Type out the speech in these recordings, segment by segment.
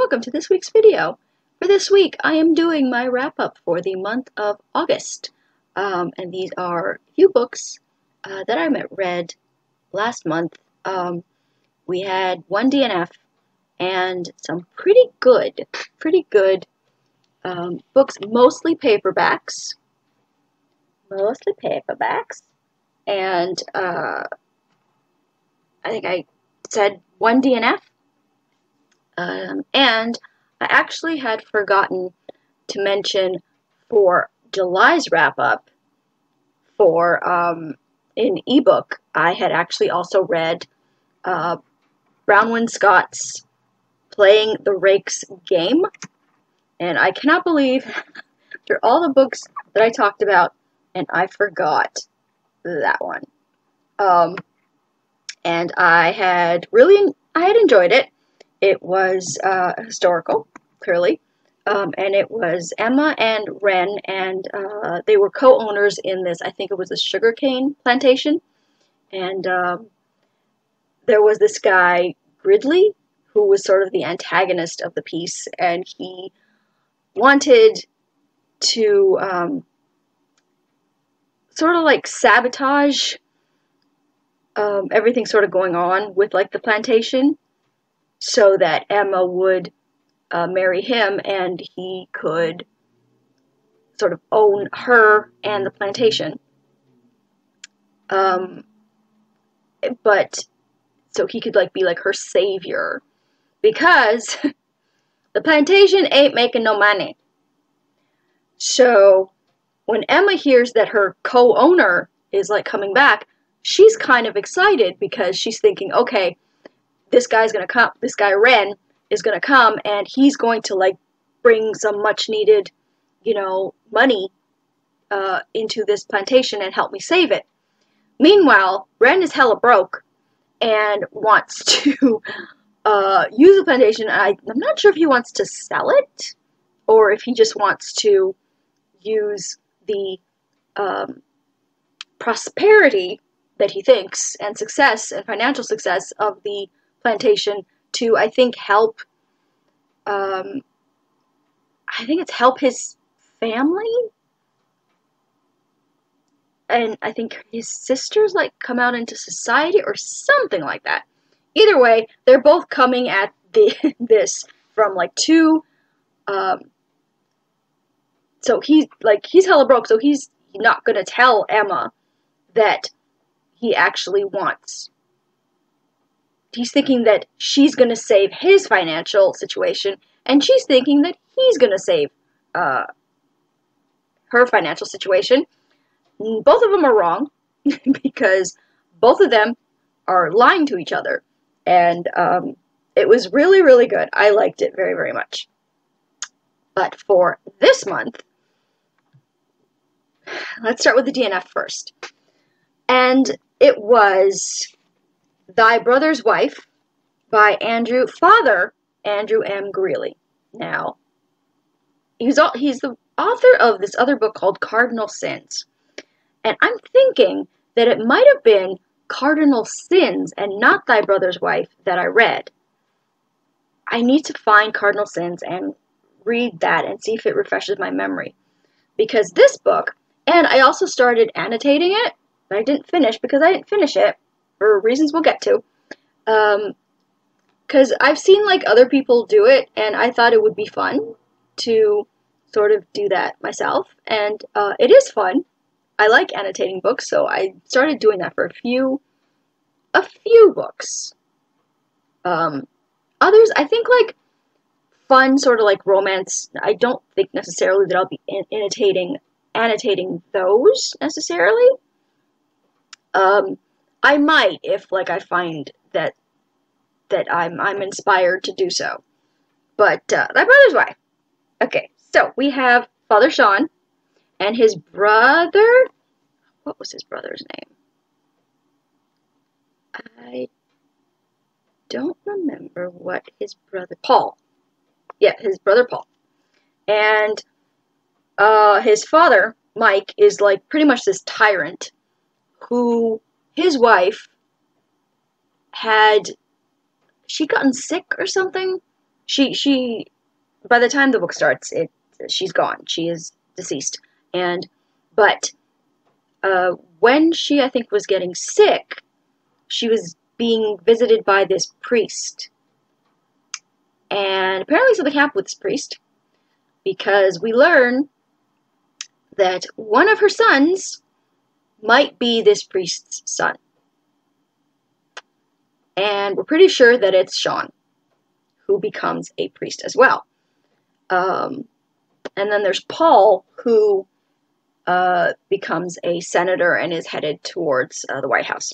welcome to this week's video. For this week, I am doing my wrap-up for the month of August. And these are a few books that I read last month. We had one DNF and some pretty good books, mostly paperbacks. And I think I said one DNF. And I actually had forgotten to mention for July's wrap-up for in ebook, I had actually also read Bronwyn Scott's Playing the Rakes Game, and I cannot believe after all the books that I talked about, and I forgot that one. And I had enjoyed it. It was historical, clearly, and it was Emma and Wren, and they were co-owners in this, I think it was a sugarcane plantation, and there was this guy, Gridley, who was sort of the antagonist of the piece, and he wanted to sort of like sabotage everything sort of going on with like the plantation, so that Emma would marry him and he could sort of own her and the plantation. But so he could like be like her savior, because the plantation ain't making no money. So when Emma hears that her co-owner is like coming back, she's kind of excited because she's thinking, okay, this guy's gonna come, this guy Wren is gonna come, and he's going to like bring some much needed, money into this plantation and help me save it. Meanwhile, Wren is hella broke and wants to use the plantation. I'm not sure if he wants to sell it or if he just wants to use the prosperity that he thinks and success and financial success of the plantation to, I think, help help his family, and I think his sisters like come out into society or something like that. Either way, they're both coming at this from like two so he's hella broke, so he's not gonna tell Emma that he actually wants. He's thinking that she's going to save his financial situation, and she's thinking that he's going to save her financial situation. Both of them are wrong, because both of them are lying to each other. And it was really, really good. I liked it very, very much. But for this month, let's start with the DNF first. And it was Thy Brother's Wife by Andrew M. Greeley. Now, he's the author of this other book called Cardinal Sins. And I'm thinking that it might have been Cardinal Sins and not Thy Brother's Wife that I read. I need to find Cardinal Sins and read that and see if it refreshes my memory. Because this book, and I also started annotating it, but I didn't finish because I didn't finish it for reasons we'll get to. Because I've seen like other people do it, and I thought it would be fun to sort of do that myself. And it is fun. I like annotating books, so I started doing that for a few books. Others, I think like fun sort of like romance, I don't think necessarily that I'll be annotating those necessarily. I might if like I find that I'm inspired to do so. But Thy Brother's Wife. Okay, so we have Father Sean and his brother. What was his brother's name? I don't remember what his brother... Paul. Yeah, his brother Paul. And his father, Mike, is like pretty much this tyrant who his wife had... She'd gotten sick or something, she by the time the book starts, she's gone. She is deceased. But when she, I think, was getting sick, she was being visited by this priest. And apparently something happened with this priest, because we learn that one of her sons might be this priest's son. And we're pretty sure that it's Sean, who becomes a priest as well. And then there's Paul, who becomes a senator and is headed towards the White House.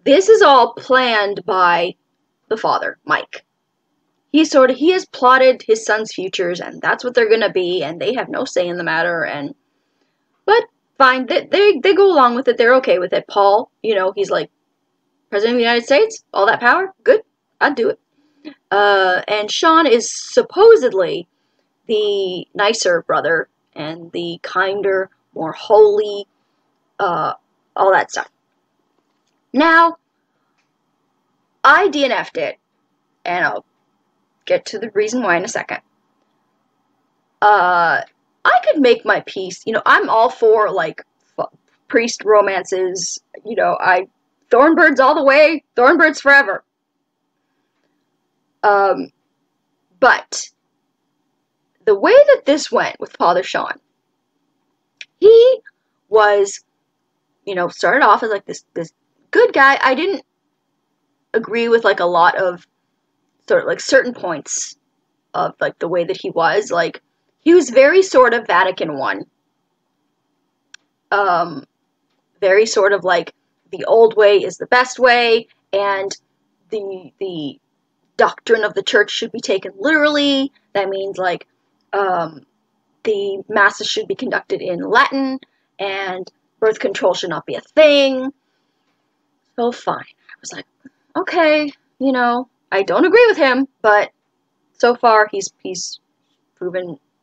This is all planned by the father, Mike. He has plotted his son's futures, and that's what they're gonna be, and they have no say in the matter. But fine, they go along with it. They're okay with it. Paul, he's like, President of the United States, all that power, good, I'd do it. And Sean is supposedly the nicer brother and the kinder, more holy, all that stuff. Now, I DNF'd it, and I'll get to the reason why in a second. I could make my peace. I'm all for, like, priest romances. Thornbirds all the way, Thornbirds forever. But the way that this went with Father Sean, he was, started off as like this good guy. I didn't agree with like a lot of sort of like certain points of like the way that he was. Like, he was very sort of Vatican I. Very sort of like the old way is the best way, and the doctrine of the church should be taken literally. That means like the masses should be conducted in Latin, and birth control should not be a thing. So fine. I was like, okay, I don't agree with him, but so far he's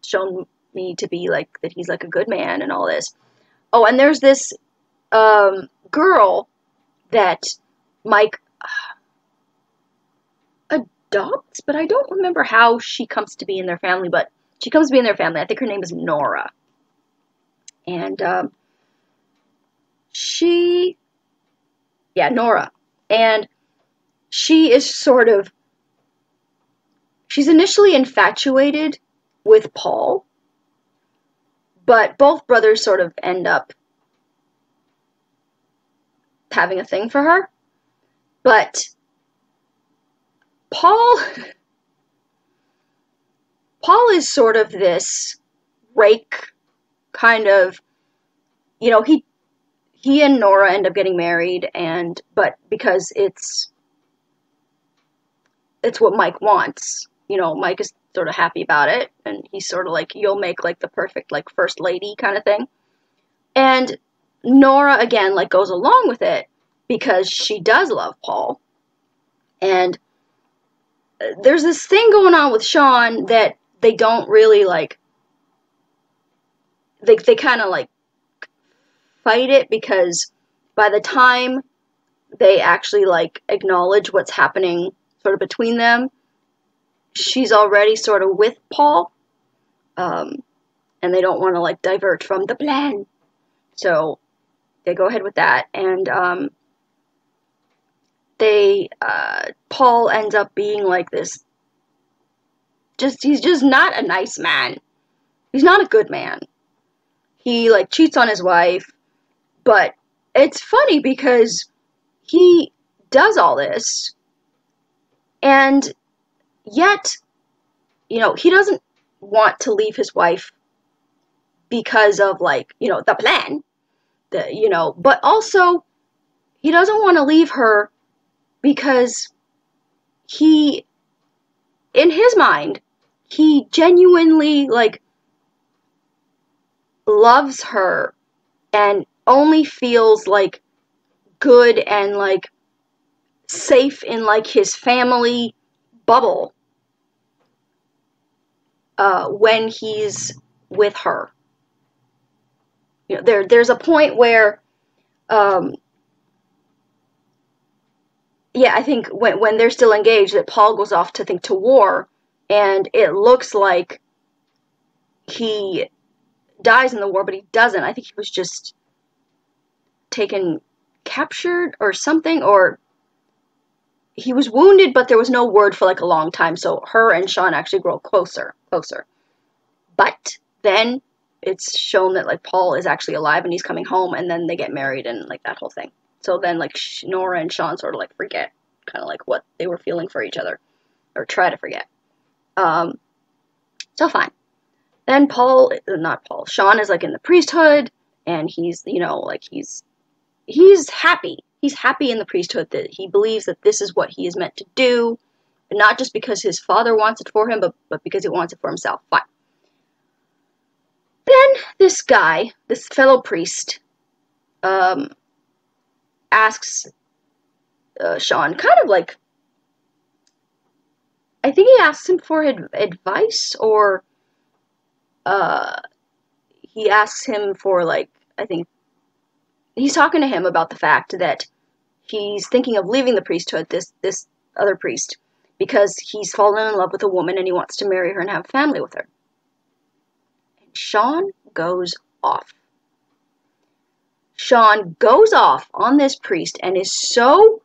shown me to be like that he's like a good man and all this. Oh, and there's this girl that Mike adopts, but I don't remember how she comes to be in their family, but she comes to be in their family. I think her name is Nora. And Nora. And she is she's initially infatuated with Paul, but both brothers sort of end up having a thing for her. But Paul is sort of this rake kind of, he and Nora end up getting married, but because it's what Mike wants, Mike is sort of happy about it, and he's sort of like, you'll make like the perfect like first lady kind of thing. And Nora again like goes along with it because she does love Paul. And there's this thing going on with Sean that they don't really like, they kind of like fight it, because by the time they actually like acknowledge what's happening sort of between them, she's already sort of with Paul, and they don't want to like divert from the plan, so they go ahead with that. And Paul ends up being like this, he's just not a nice man. He's not a good man. He like cheats on his wife, but it's funny because he does all this, and yet, he doesn't want to leave his wife because of like, the plan, but also he doesn't want to leave her because in his mind, he genuinely like loves her and only feels like good and like safe in like his family bubble when he's with her. There's a point where I think when they're still engaged, that Paul goes off to war and it looks like he dies in the war, but he doesn't. I think he was just captured or something, or he was wounded, but there was no word for like a long time, so her and Sean actually grow closer. But then it's shown that like Paul is actually alive and he's coming home, and then they get married and like that whole thing. So then like Nora and Sean sort of like forget kind of like what they were feeling for each other, or try to forget. So fine. Then Sean is like in the priesthood, and he's, you know, like he's happy. He's happy in the priesthood, that he believes that this is what he is meant to do, and not just because his father wants it for him, but because he wants it for himself. Fine. Then this guy, this fellow priest, asks Sean, kind of like, I think he asks him for advice, or he asks him for, like, I think he's talking to him about the fact that he's thinking of leaving the priesthood, this other priest, because he's fallen in love with a woman and he wants to marry her and have a family with her. And Sean goes off. Sean goes off on this priest and is so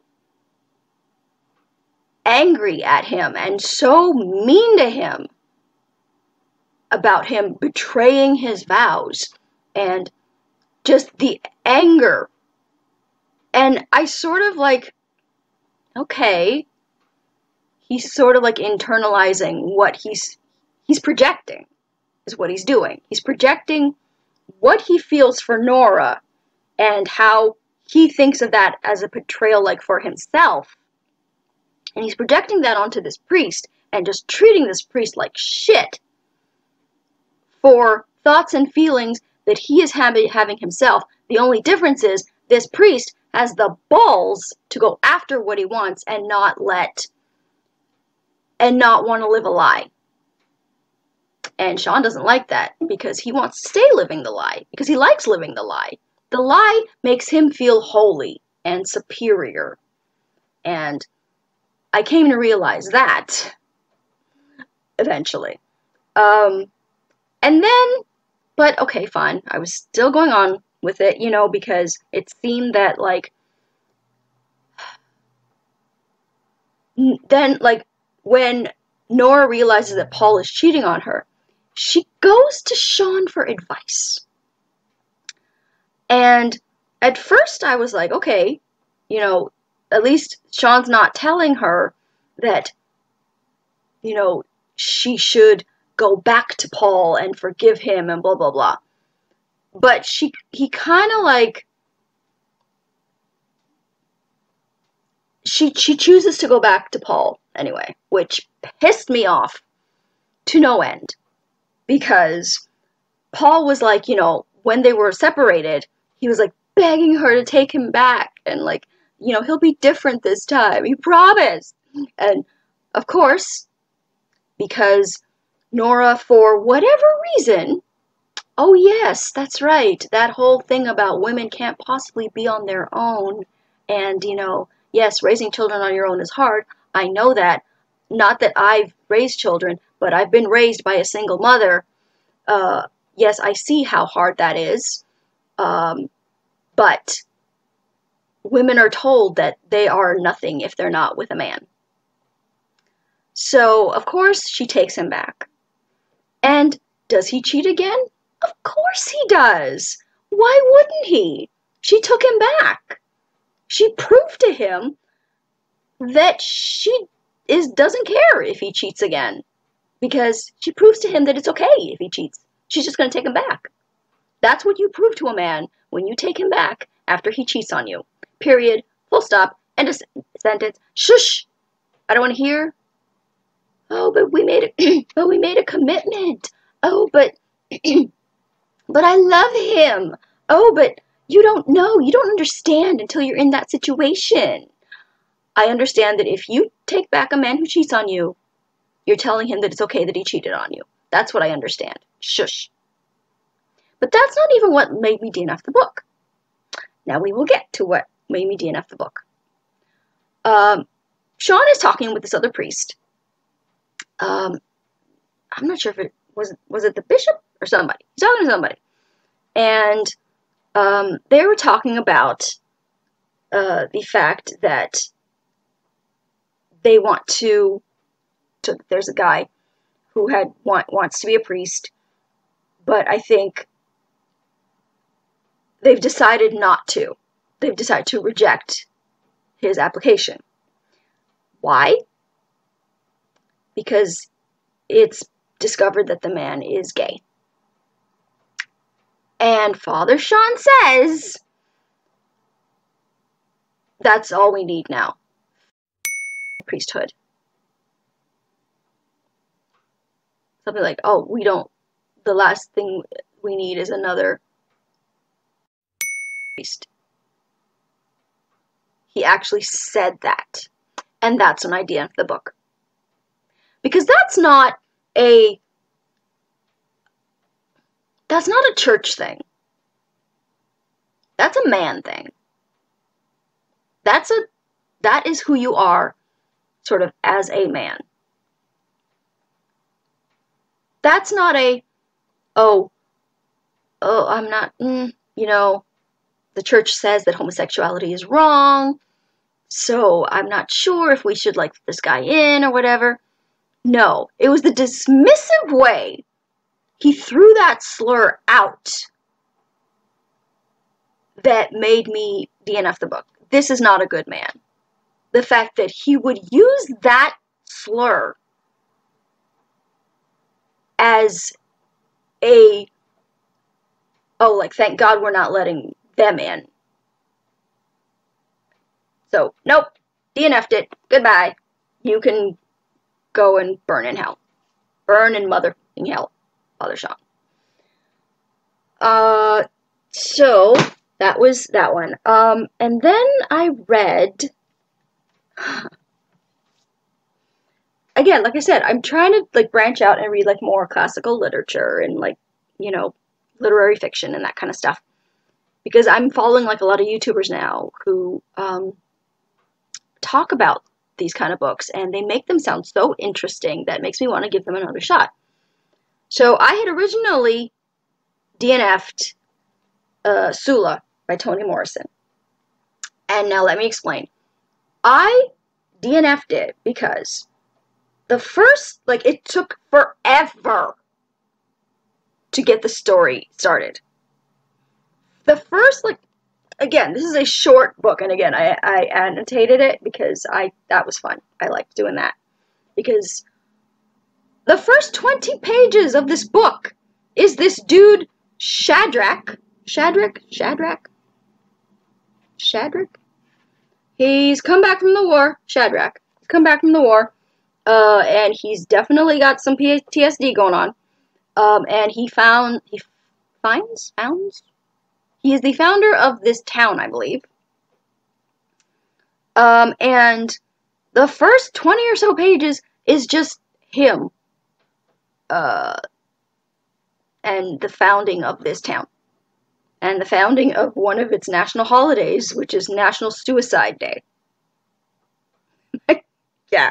angry at him and so mean to him about him betraying his vows, and just the anger. And I sort of like, okay, he's sort of like internalizing what he's projecting, is what he's doing. He's projecting what he feels for Nora and how he thinks of that as a betrayal, like, for himself. And he's projecting that onto this priest and just treating this priest like shit for thoughts and feelings that he is having himself. The only difference is this priest has the balls to go after what he wants and not want to live a lie. And Sean doesn't like that, because he wants to stay living the lie, because he likes living the lie. The lie makes him feel holy and superior. And I came to realize that eventually. And then, but okay, fine. I was still going on with it, you know, because it seemed that, like, then, like, when Nora realizes that Paul is cheating on her, she goes to Sean for advice. And at first I was like, okay, you know, at least Sean's not telling her that, you know, she should go back to Paul and forgive him and blah, blah, blah. But he kind of like, she chooses to go back to Paul anyway, which pissed me off to no end. Because Paul was like, you know, when they were separated, he was like begging her to take him back, and like, you know, he'll be different this time, he promised. And of course, because Nora, for whatever reason, oh yes, that's right, that whole thing about women can't possibly be on their own, and, you know, yes, raising children on your own is hard, I know that. Not that I've raised children, but I've been raised by a single mother. Yes, I see how hard that is. But women are told that they are nothing if they're not with a man. So, of course, she takes him back. And does he cheat again? Of course he does. Why wouldn't he? She took him back. She proved to him that she doesn't care if he cheats again, because she proves to him that it's okay if he cheats. She's just going to take him back. That's what you prove to a man when you take him back after he cheats on you. Period. Full stop. End of sentence. Shush! I don't want to hear. Oh, but we made a commitment. Oh, but but I love him. Oh, but you don't know. You don't understand until you're in that situation. I understand that if you take back a man who cheats on you, you're telling him that it's okay that he cheated on you. That's what I understand. Shush. But that's not even what made me DNF the book. Now we will get to what made me DNF the book. Sean is talking with this other priest. I'm not sure if it was it the bishop or somebody. He's talking to somebody. And they were talking about the fact that they want to there's a guy who wants to be a priest, but I think they've decided not to. They've decided to reject his application. Why? Because it's discovered that the man is gay. And Father Sean says, that's all we need now. Priesthood. Something like, oh, the last thing we need is another priest. He actually said that. And that's an idea in the book. Because that's not a church thing. That's a man thing. That is who you are, sort of, as a man. That's not I'm not, the church says that homosexuality is wrong, so I'm not sure if we should let this guy in or whatever. No, it was the dismissive way he threw that slur out that made me DNF the book. This is not a good man. The fact that he would use that slur as thank God we're not letting them in. So, nope, DNF'd it. Goodbye. You can go and burn in hell. Burn in mother-ing hell, Father Sean. So, that was that one. And then I read... Again, like I said, I'm trying to, branch out and read, more classical literature and, literary fiction and that kind of stuff. Because I'm following, a lot of YouTubers now who, talk about these kind of books, and they make them sound so interesting that it makes me want to give them another shot. So I had originally DNF'd Sula by Toni Morrison. And now let me explain. I DNF'd it because the first, it took forever to get the story started. The first, again, this is a short book, and again, I annotated it because that was fun. I liked doing that. Because the first 20 pages of this book is this dude, Shadrach. He's come back from the war, Shadrach. He's come back from the war, and he's definitely got some PTSD going on. And he is the founder of this town, I believe. And the first 20 or so pages is just him, and the founding of this town. And the founding of one of its national holidays, which is National Suicide Day. Yeah.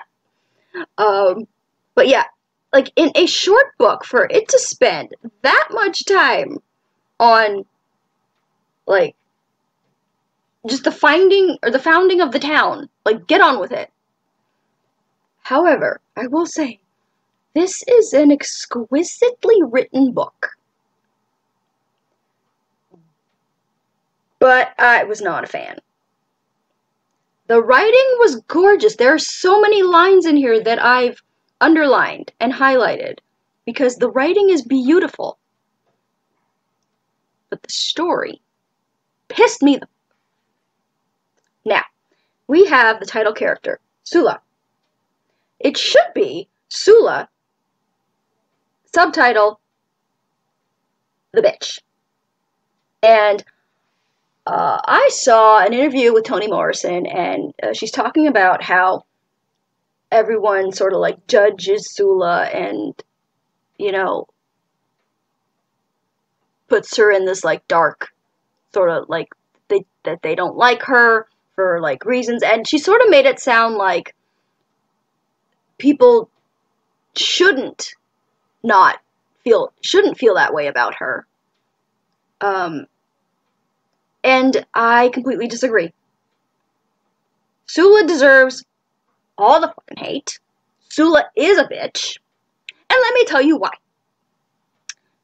But yeah, in a short book, for it to spend that much time on, just the founding of the town, get on with it. However, I will say, this is an exquisitely written book. But I was not a fan. The writing was gorgeous. There are so many lines in here that I've underlined and highlighted because the writing is beautiful. But the story pissed me the... Now, we have the title character, Sula. It should be Sula, subtitle, the bitch. And I saw an interview with Toni Morrison, and she's talking about how everyone sort of judges Sula and, puts her in this dark sort of that they don't like her for reasons, and she sort of made it sound like people shouldn't shouldn't feel that way about her. And I completely disagree. Sula deserves all the fucking hate. Sula is a bitch. And let me tell you why.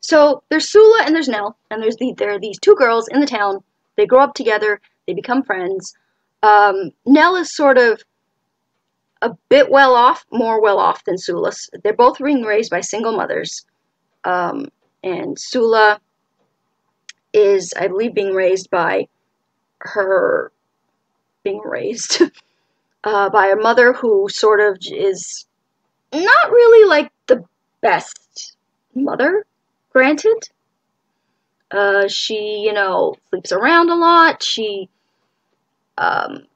So there's Sula and there's Nell, and there are these two girls in the town. They grow up together. They become friends. Nell is sort of a bit more well off than Sula. They're both being raised by single mothers. And Sula is, I believe, being raised by her mother who sort of is not really like the best mother, granted. She, sleeps around a lot. I'm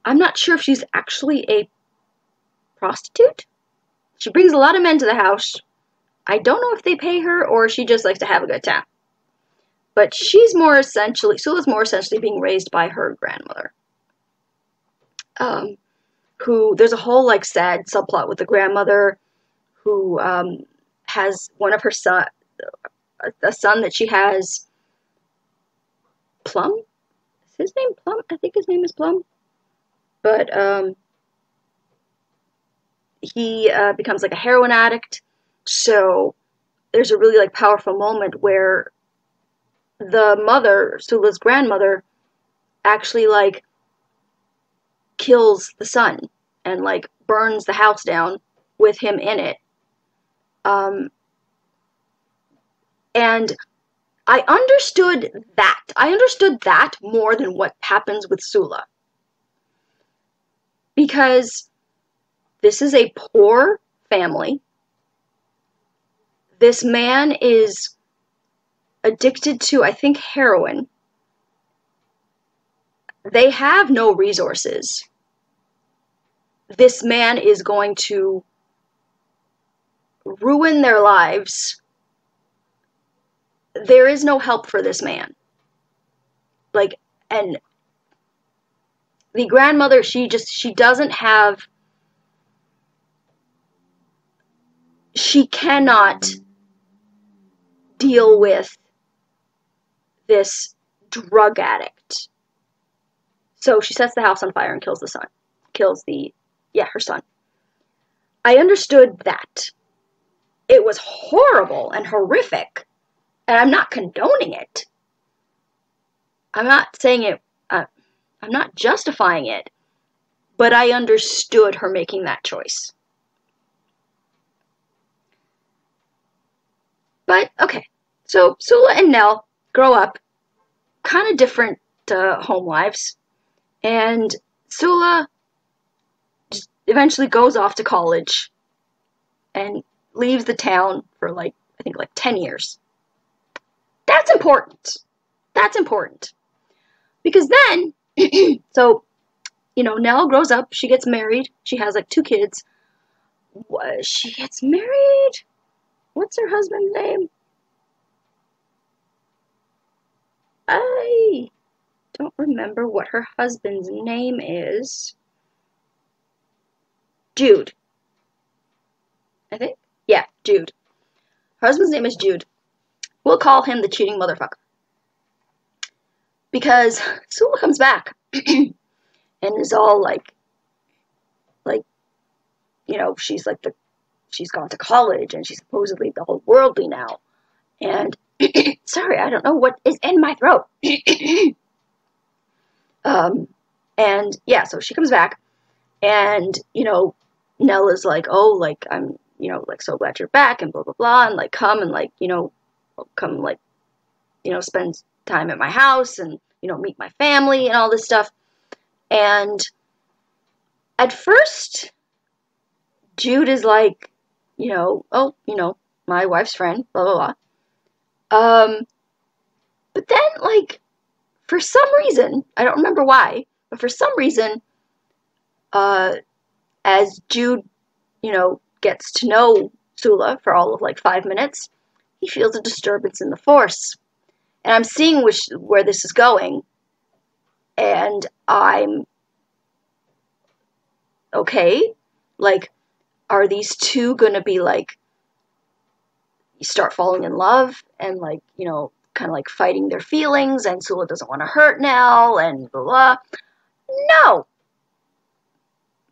not sure if she's actually a prostitute. She brings a lot of men to the house. I don't know if they pay her or she just likes to have a good time. But Sula's more essentially being raised by her grandmother. Who, there's a whole, sad subplot with the grandmother who, has one of her a son that she has, Plum? Is his name Plum? I think his name is Plum. But, he, becomes, a heroin addict. So, there's a really, powerful moment where the mother, Sula's grandmother, actually, kills the son and, burns the house down with him in it. And I understood that. I understood that more than what happens with Sula. Because this is a poor family. This man is addicted to, I think, heroin. They have no resources. This man is going to ruin their lives. There is no help for this man. And the grandmother, she doesn't have, she cannot deal with this drug addict. So she sets the house on fire and kills the son. Her son. I understood that. It was horrible and horrific. And I'm not condoning it. I'm not saying it, I'm not justifying it. But I understood her making that choice. But, okay. So, Sula and Nell grow up. Kind of different home lives. And Sula just eventually goes off to college. And leaves the town for, I think 10 years. That's important. That's important. Because then, so, Nell grows up, she gets married, she has 2 kids. She gets married? What's her husband's name? I don't remember what her husband's name is. Jude. I think? Yeah, Jude. Her husband's name is Jude. We'll call him the cheating motherfucker. Because Sula comes back and is all she's gone to college and she's supposedly the whole worldly now. And sorry, I don't know what is in my throat. And yeah, so she comes back and, Nell is I'm, so glad you're back and blah, blah, blah. And come and spend time at my house and, meet my family and all this stuff. And at first, Jude is my wife's friend, blah, blah, blah. But then, for some reason, I don't remember why, but for some reason, as Jude, gets to know Sula for all of 5 minutes, he feels a disturbance in the Force. And I'm seeing where this is going, and I'm okay. Are these two gonna be start falling in love and, like, you know, kind of like fighting their feelings, and Sula doesn't want to hurt Nell, and blah, blah. No.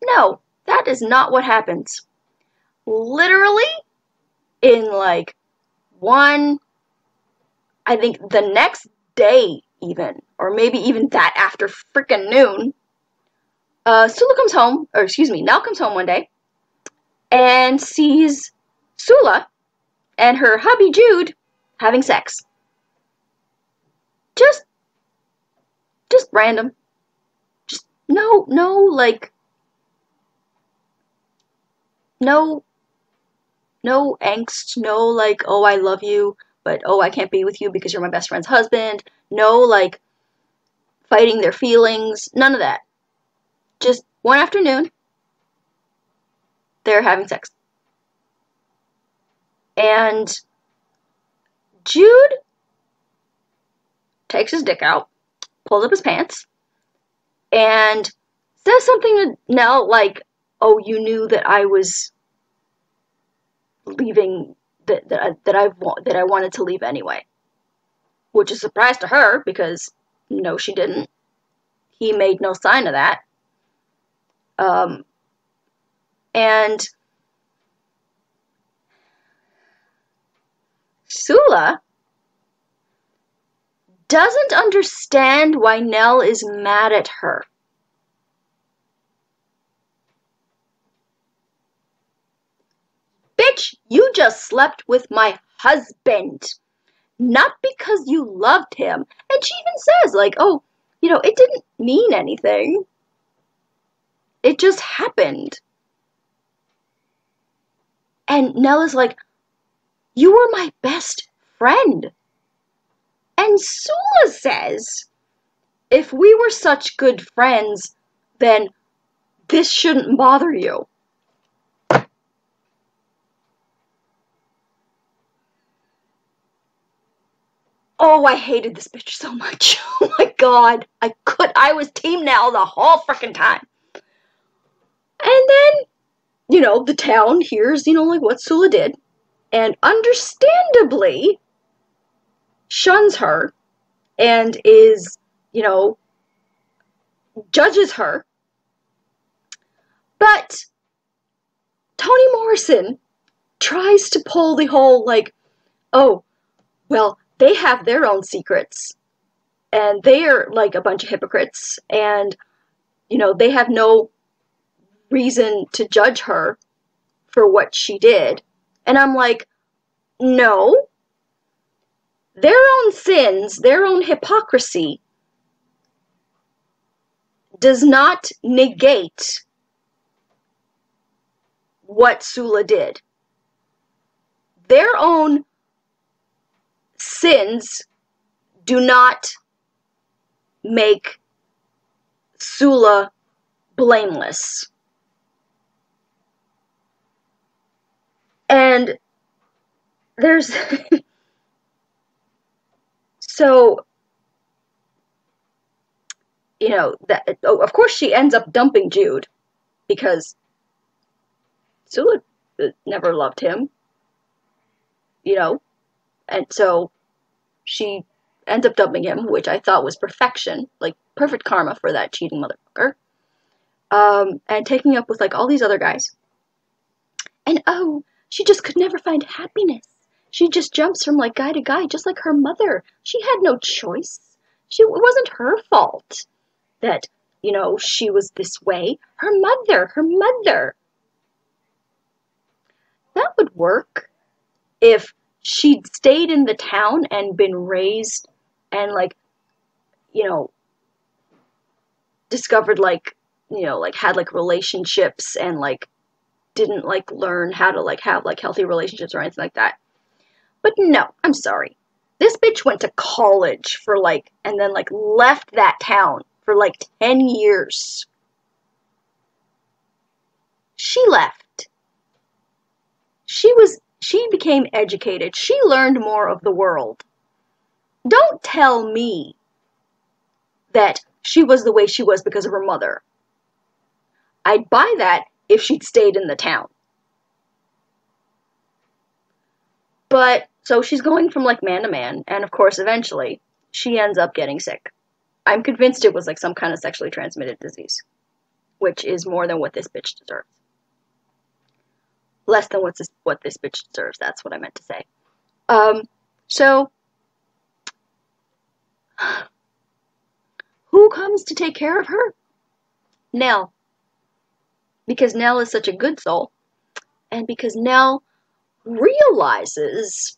No. That is not what happens. Literally, in, like, I think the next day even, or maybe even that after frickin' noon, Sula comes home, or excuse me, Nell comes home one day, and sees Sula and her hubby Jude having sex. Just random. Just no, like, no angst, no, like, oh, I love you, but, oh, I can't be with you because you're my best friend's husband. No, like, fighting their feelings. None of that. Just one afternoon, they're having sex. And Jude takes his dick out, pulls up his pants, and says something to Nell like, oh, you knew that I was leaving, that I wanted to leave anyway. Which is a surprise to her, because no, she didn't. He made no sign of that. And Sula doesn't understand why Nell is mad at her. Bitch, you just slept with my husband. Not because you loved him. And she even says, like, oh, you know, it didn't mean anything. It just happened. And Nell is like, you were my best friend. And Sula says, if we were such good friends, then this shouldn't bother you. Oh, I hated this bitch so much. Oh my god. I was Team Nell the whole frickin' time. And then, you know, the town hears, you know, like, what Sula did, and understandably shuns her and is, you know, judges her. But Toni Morrison tries to pull the whole, like, oh, well, they have their own secrets, and they're, like, a bunch of hypocrites, and, you know, they have no reason to judge her for what she did. And I'm like, no. Their own sins, their own hypocrisy does not negate what Sula did. Their own sins do not make Sula blameless. And there's so, you know, that, oh, of course she ends up dumping Jude because Sula never loved him, you know, and so she ends up dumping him, which I thought was perfection, like perfect karma for that cheating motherfucker, and taking up with, like, all these other guys. And oh, she just could never find happiness. She just jumps from, like, guy to guy, just like her mother. She had no choice. It wasn't her fault that, you know, she was this way. Her mother. That would work if she'd stayed in the town and been raised and, like, you know, discovered, like, you know, like, had, like, relationships and, like, didn't, like, learn how to, like, have, like, healthy relationships or anything like that. But no, I'm sorry. This bitch went to college for, like, and then, like, left that town for, like, 10 years. She left. She became educated. She learned more of the world. Don't tell me that she was the way she was because of her mother. I'd buy that if she'd stayed in the town. But, so she's going from, like, man to man, and of course, eventually, she ends up getting sick. I'm convinced it was, like, some kind of sexually transmitted disease, which is more than what this bitch deserves. Less than what this bitch deserves, that's what I meant to say. So, who comes to take care of her? Nell. Because Nell is such a good soul, and because Nell realizes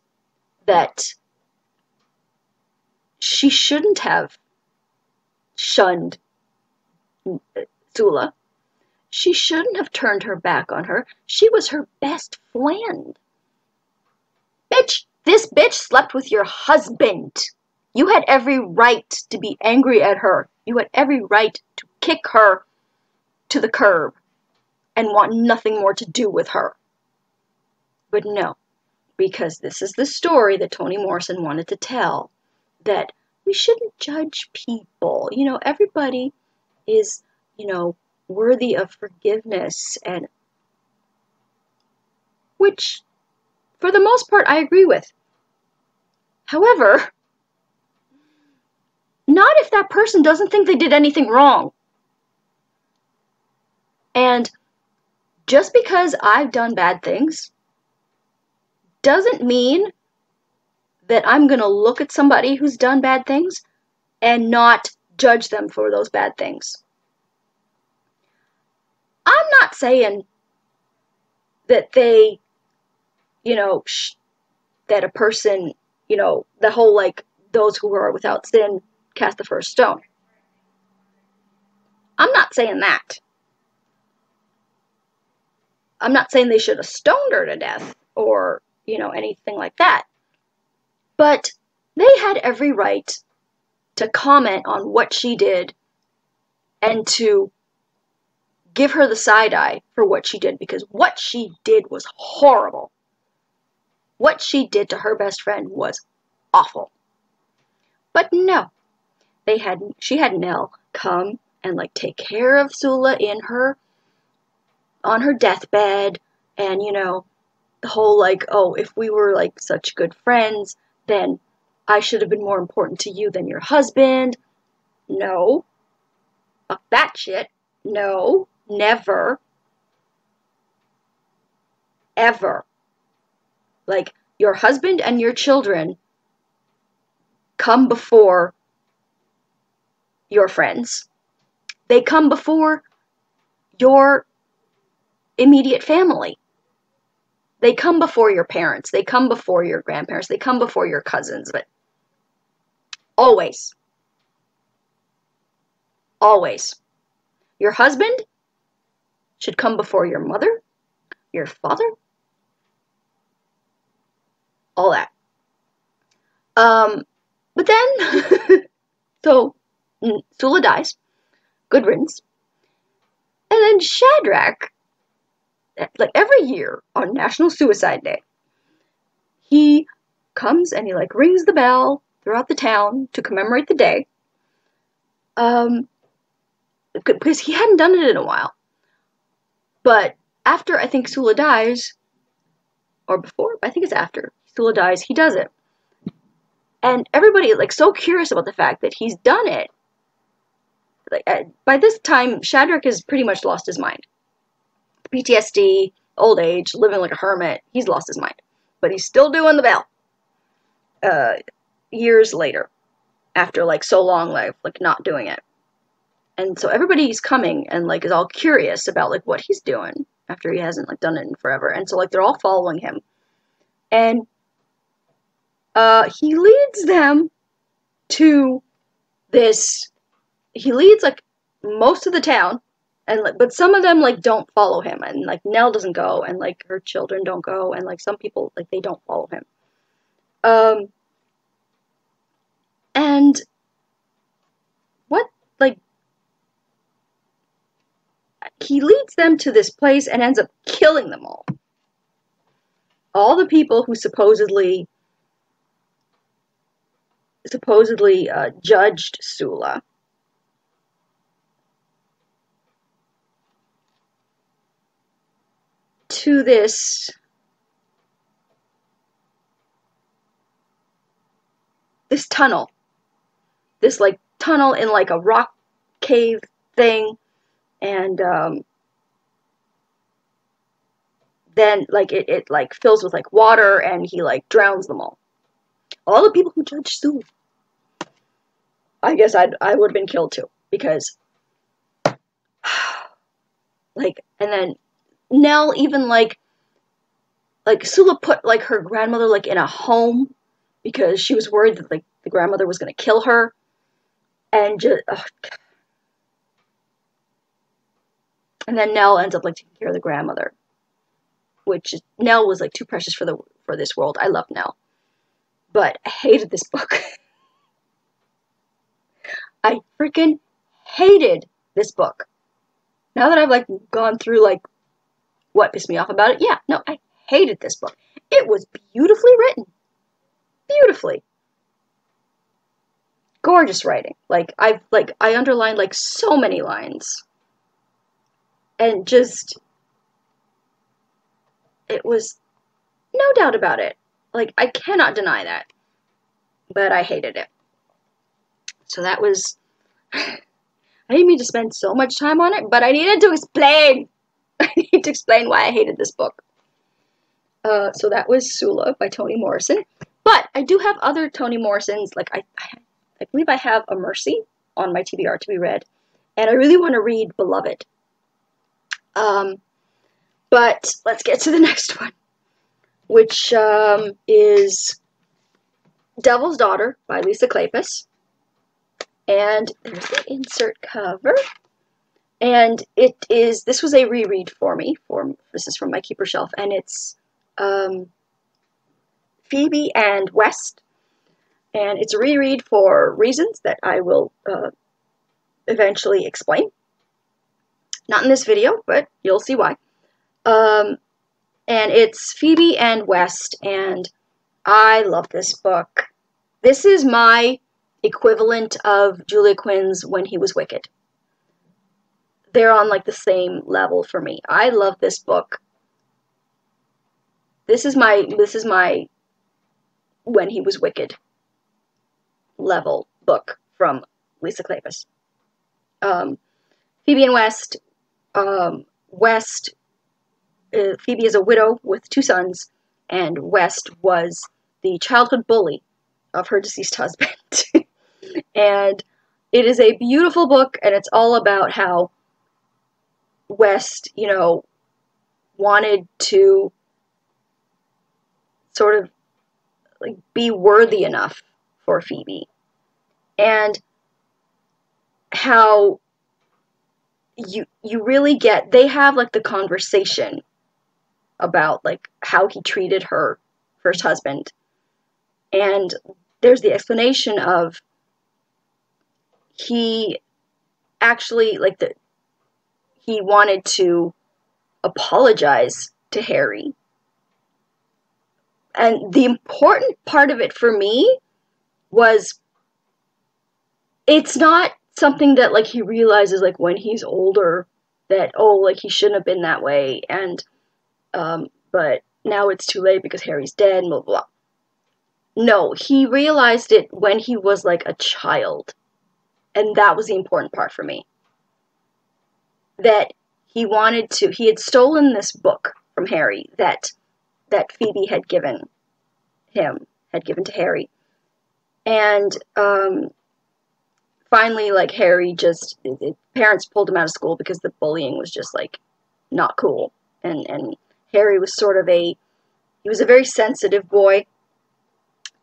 that she shouldn't have shunned Sula. She shouldn't have turned her back on her. She was her best friend. Bitch, this bitch slept with your husband. You had every right to be angry at her. You had every right to kick her to the curb and want nothing more to do with her. But no, because this is the story that Toni Morrison wanted to tell, that we shouldn't judge people. You know, everybody is, you know, worthy of forgiveness, and which, for the most part, I agree with. However, not if that person doesn't think they did anything wrong. And just because I've done bad things doesn't mean that I'm going to look at somebody who's done bad things and not judge them for those bad things. I'm not saying that they, you know, that a person, you know, the whole, like, those who are without sin cast the first stone. I'm not saying that. I'm not saying they should have stoned her to death or, you know, anything like that. But they had every right to comment on what she did and to give her the side eye for what she did, because what she did was horrible. What she did to her best friend was awful. But no, she had Nell come and, like, take care of Sula on her deathbed, and, you know, the whole, like, oh, if we were, like, such good friends, then I should have been more important to you than your husband. No. Fuck that shit. No. Never. Ever. Like, your husband and your children come before your friends. They come before your immediate family. They come before your parents. They come before your grandparents. They come before your cousins. But always. Always. Your husband should come before your mother, your father, all that. But then, so Sula dies. Good riddance. And then Shadrach, like every year on National Suicide Day, he comes and he, like, rings the bell throughout the town to commemorate the day. Because he hadn't done it in a while. But after, I think, Sula dies, or before, I think it's after Sula dies, he does it. And everybody, like, so curious about the fact that he's done it. Like, by this time, Shadrach has pretty much lost his mind. PTSD, old age, living like a hermit, he's lost his mind. But he's still doing the bell. Years later, after, like, so long, like, not doing it. And so everybody's coming and, like, is all curious about, like, what he's doing after he hasn't, like, done it in forever. And so, like, they're all following him. And he leads them to this. He leads, like, most of the town, and, like, but some of them, like, don't follow him, and, like, Nell doesn't go, and, like, her children don't go, and, like, some people, like, they don't follow him. And what, like, he leads them to this place and ends up killing them all. All the people who supposedly judged Sula. To this this tunnel. This, like, tunnel in, like, a rock cave thing. And, then, like, it like, fills with, like, water, and he, like, drowns them all. All the people who judged Sulu. I guess I would have been killed, too. Because, like, and then Nell even, like, Sula put, like, her grandmother, like, in a home because she was worried that, like, the grandmother was going to kill her. And just, and then Nell ends up, like, taking care of the grandmother. Which, Nell was, like, too precious for this world. I love Nell. But I hated this book. I freaking hated this book. Now that I've, like, gone through, like, what pissed me off about it, yeah, no, I hated this book. It was beautifully written. Beautifully. Gorgeous writing. Like, I underlined, like, so many lines. And just, it was no doubt about it. Like, I cannot deny that. But I hated it. So that was, I didn't mean to spend so much time on it, but I needed to explain. I need to explain why I hated this book. So that was Sula by Toni Morrison. But I do have other Toni Morrisons. Like, I believe I have A Mercy on my TBR to be read. And I really want to read Beloved. But let's get to the next one. Which is Devil's Daughter by Lisa Kleypas. And there's the insert cover. And this was a reread for me. This is from my keeper shelf. And it's Phoebe and West. And it's a reread for reasons that I will eventually explain. Not in this video, but you'll see why. And it's Phoebe and West, and I love this book. This is my equivalent of Julia Quinn's When He Was Wicked. They're on, like, the same level for me. I love this book. This is my When He Was Wicked level book from Lisa Kleypas. Phoebe and West. Phoebe is a widow with 2 sons, and West was the childhood bully of her deceased husband. And it is a beautiful book, and it's all about how West, you know, wanted to sort of, like, be worthy enough for Phoebe. And how you really get, they have, like, the conversation about, like, how he treated her first husband. And there's the explanation of he actually, like, he wanted to apologize to Harry. And the important part of it for me was it's not something that, like, he realizes, like, when he's older that, oh, like, he shouldn't have been that way, and but now it's too late because Harry's dead, and blah, blah, blah. No, he realized it when he was, like, a child. And that was the important part for me. That he had stolen this book from Harry that Phoebe had given to Harry. And, finally, like, Harry just, parents pulled him out of school because the bullying was just, like, not cool. And Harry was sort of he was a very sensitive boy.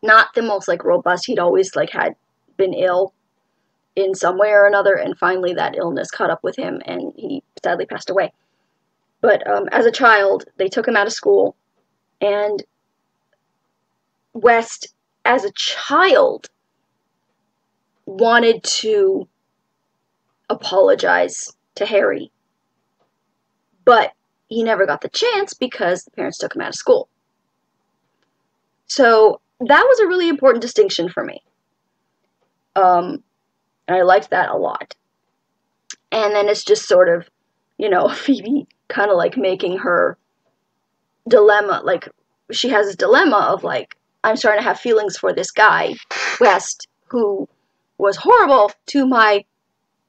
Not the most, like, robust. He'd always, like, had been ill in some way or another, and finally that illness caught up with him, and he sadly passed away. But as a child, they took him out of school, and West, as a child, wanted to apologize to Harry, but he never got the chance because the parents took him out of school. So that was a really important distinction for me. And I liked that a lot. And then it's just sort of, you know, Phoebe kind of, like, making her dilemma, like, she has this dilemma of, like, I'm starting to have feelings for this guy, West, who was horrible to my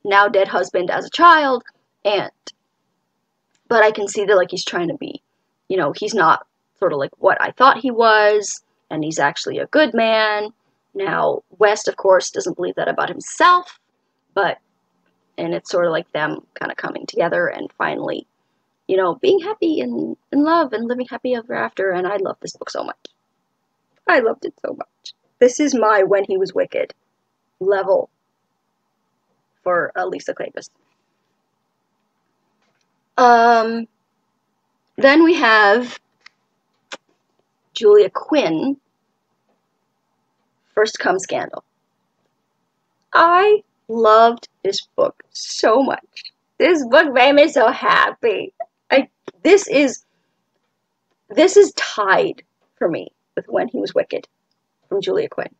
now dead husband as a child, but I can see that, like, he's trying to be, you know, he's not sort of like what I thought he was, and he's actually a good man. Now, West, of course, doesn't believe that about himself, and it's sort of like them kind of coming together and finally, you know, being happy and in love and living happy ever after, and I love this book so much. I loved it so much. This is my When He Was Wicked level for Lisa Kleypas. Then we have Julia Quinn, First Come Scandal. I loved this book so much. This book made me so happy. This is tied for me with When He Was Wicked from Julia Quinn.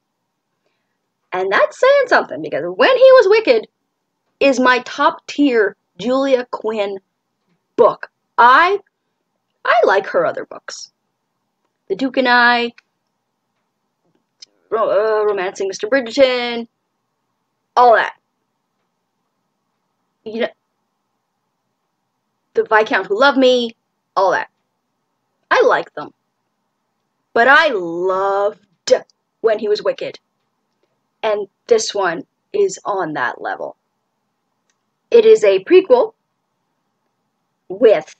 And that's saying something, because When He Was Wicked is my top tier Julia Quinn book. I like her other books. The Duke and I, Romancing Mr. Bridgerton, all that. You know, The Viscount Who Loved Me, all that. I like them. But I loved When He Was Wicked. And this one is on that level. It is a prequel with,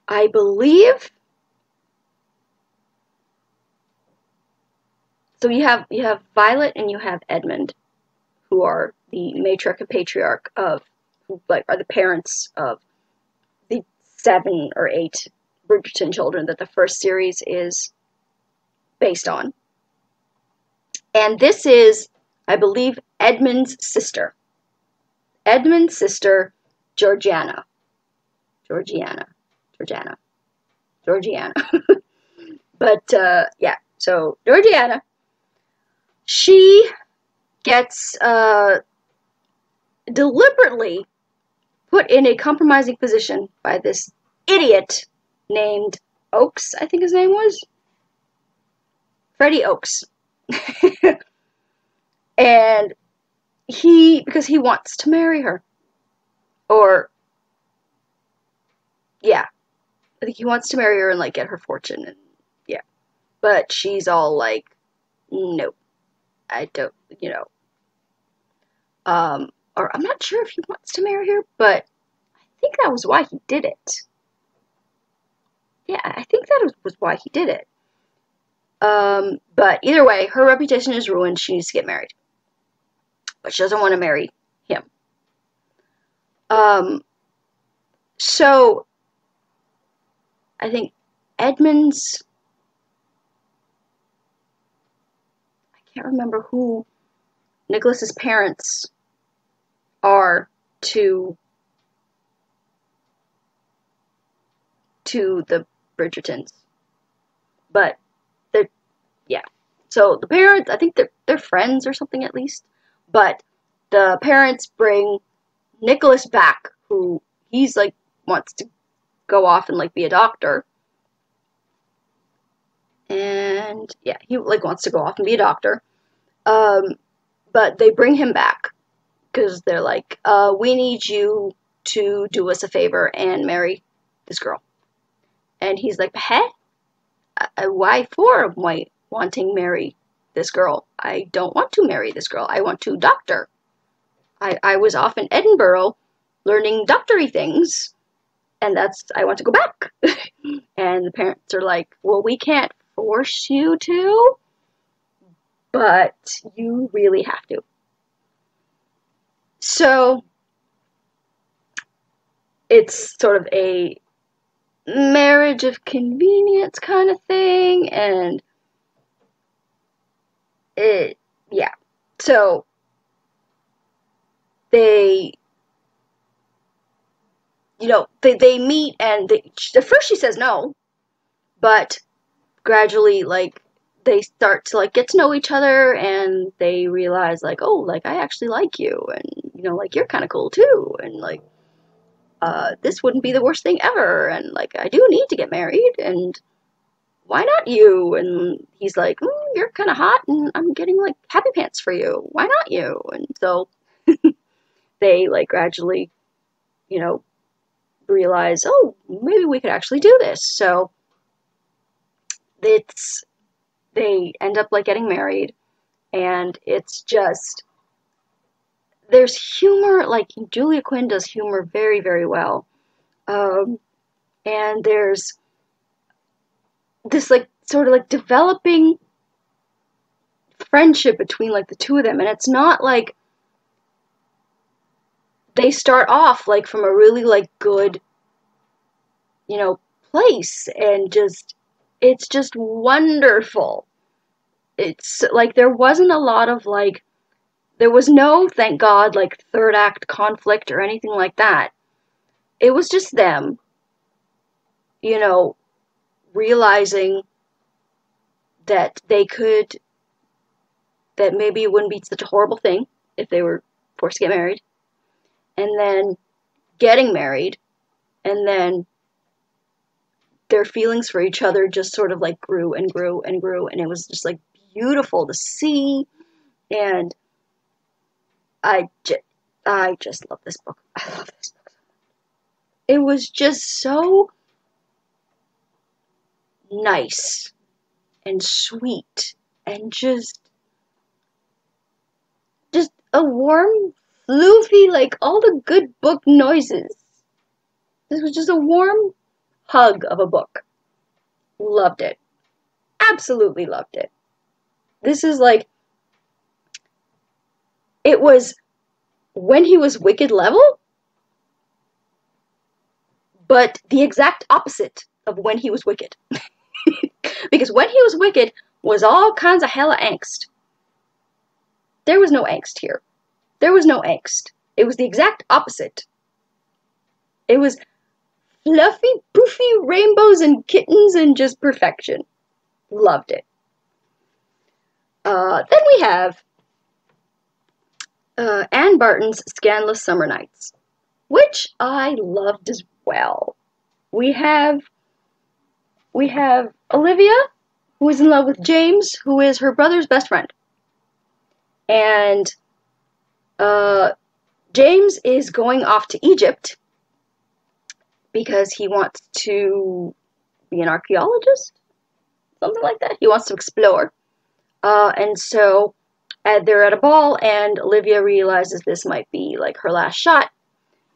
I believe, so you have Violet and you have Edmund, who are the matriarch and patriarch of, who are the parents of the 7 or 8 Bridgerton children that the first series is based on. And this is, I believe, Edmund's sister. Edmund's sister, Georgiana. But, yeah, so Georgiana, she gets deliberately put in a compromising position by this idiot named Oakes, I think his name was. Freddie Oakes. And because he wants to marry her. Or, yeah. I think he wants to marry her and, like, get her fortune, and, yeah. But she's all like, no, I don't, you know. Or I'm not sure if he wants to marry her, but I think that was why he did it. Yeah, I think that was why he did it. But either way, her reputation is ruined. She needs to get married. But she doesn't want to marry him. So, I think Edmund's, I can't remember who Nicholas's parents are to the Bridgertons. But yeah. So the parents, I think they're friends or something at least. But the parents bring Nicholas back, who he's like wants to go off and like be a doctor. And yeah, he like wants to go off and be a doctor. But they bring him back because they're like, we need you to do us a favor and marry this girl. And he's like, hey, why for? Why wanting marry this girl? I don't want to marry this girl. I want to doctor. I was off in Edinburgh learning doctory things, and I want to go back. And the parents are like, well, we can't force you to, but you really have to. So it's sort of a marriage of convenience kind of thing, and yeah. So they, you know, they meet, and at first she says no, but gradually, like, they start to, like, get to know each other, and they realize, like, oh, like, I actually like you, and, you know, like, you're kind of cool, too, and, like, this wouldn't be the worst thing ever, and, like, I do need to get married, and why not you? And he's like, you're kind of hot, and I'm getting like happy pants for you. Why not you? And so they like gradually, you know, realize, oh, maybe we could actually do this. So it's they end up like getting married, and it's just there's humor. Like Julia Quinn does humor very, very well, and there's this like sort of like developing friendship between like the two of them, and it's not like they start off like from a really like good, you know, place, and just it's just wonderful. It's like there wasn't a lot of like there was no, thank God, like third act conflict or anything like that. It was just them, you know, realizing that they could, that maybe it wouldn't be such a horrible thing if they were forced to get married, and then getting married, and then their feelings for each other just sort of like grew and grew and grew, and it was just like beautiful to see. And I just, I just love this book. I love this book. It was just so nice and sweet and just a warm, floofy, like all the good book noises. This was just a warm hug of a book. Loved it. Absolutely loved it. This is like, it was When He Was Wicked level, but the exact opposite of When He Was Wicked. Because When He Was Wicked was all kinds of hella angst. There was no angst here. There was no angst. It was the exact opposite. It was fluffy, poofy rainbows and kittens and just perfection. Loved it. Then we have Anne Barton's Scandalous Summer Nights, which I loved as well. We have Olivia, who is in love with James, who is her brother's best friend. And James is going off to Egypt because he wants to be an archaeologist, something like that. He wants to explore. And so they're at a ball, and Olivia realizes this might be like her last shot.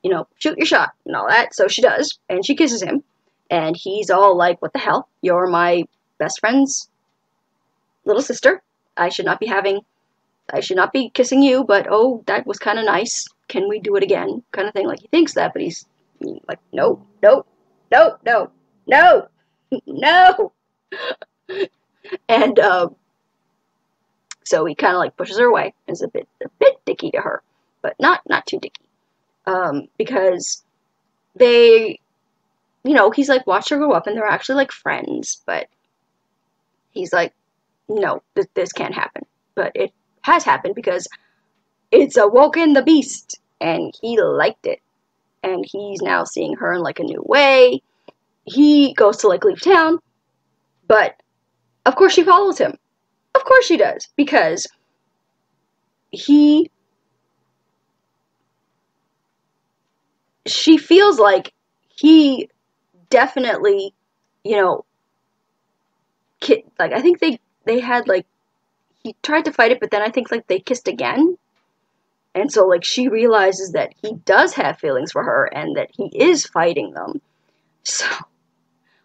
You know, shoot your shot and all that. So she does, and she kisses him. And he's all like, what the hell? You're my best friend's little sister. I should not be kissing you, but oh, that was kind of nice. Can we do it again? Kind of thing. Like, he thinks that, but he's like, no, no, no, no, no, no. And so he kind of like pushes her away. Is a bit dicky to her, but not too dicky. Because they, you know, he's like, watch her grow up, and they're actually like friends, but he's like, no, this can't happen. But it has happened because it's awoken the beast, and he liked it, and he's now seeing her in like a new way. He goes to like leave town, but of course she follows him. Of course she does, because she feels like he definitely, you know, like I think they had like, he tried to fight it, but then I think like they kissed again. And so like she realizes that he does have feelings for her and that he is fighting them. So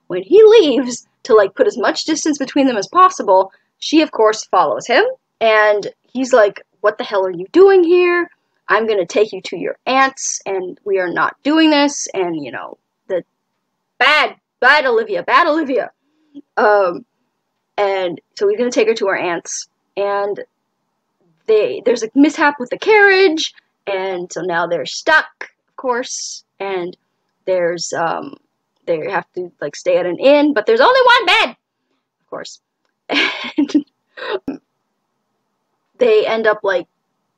when he leaves to like put as much distance between them as possible, she of course follows him, and he's like, what the hell are you doing here? I'm going to take you to your aunt's, and we are not doing this. And, you know, the bad Olivia. And so he's going to take her to her aunt's, and there's a mishap with the carriage, and so now they're stuck, of course, and there's, they have to, like, stay at an inn, but there's only one bed, of course. And they end up, like,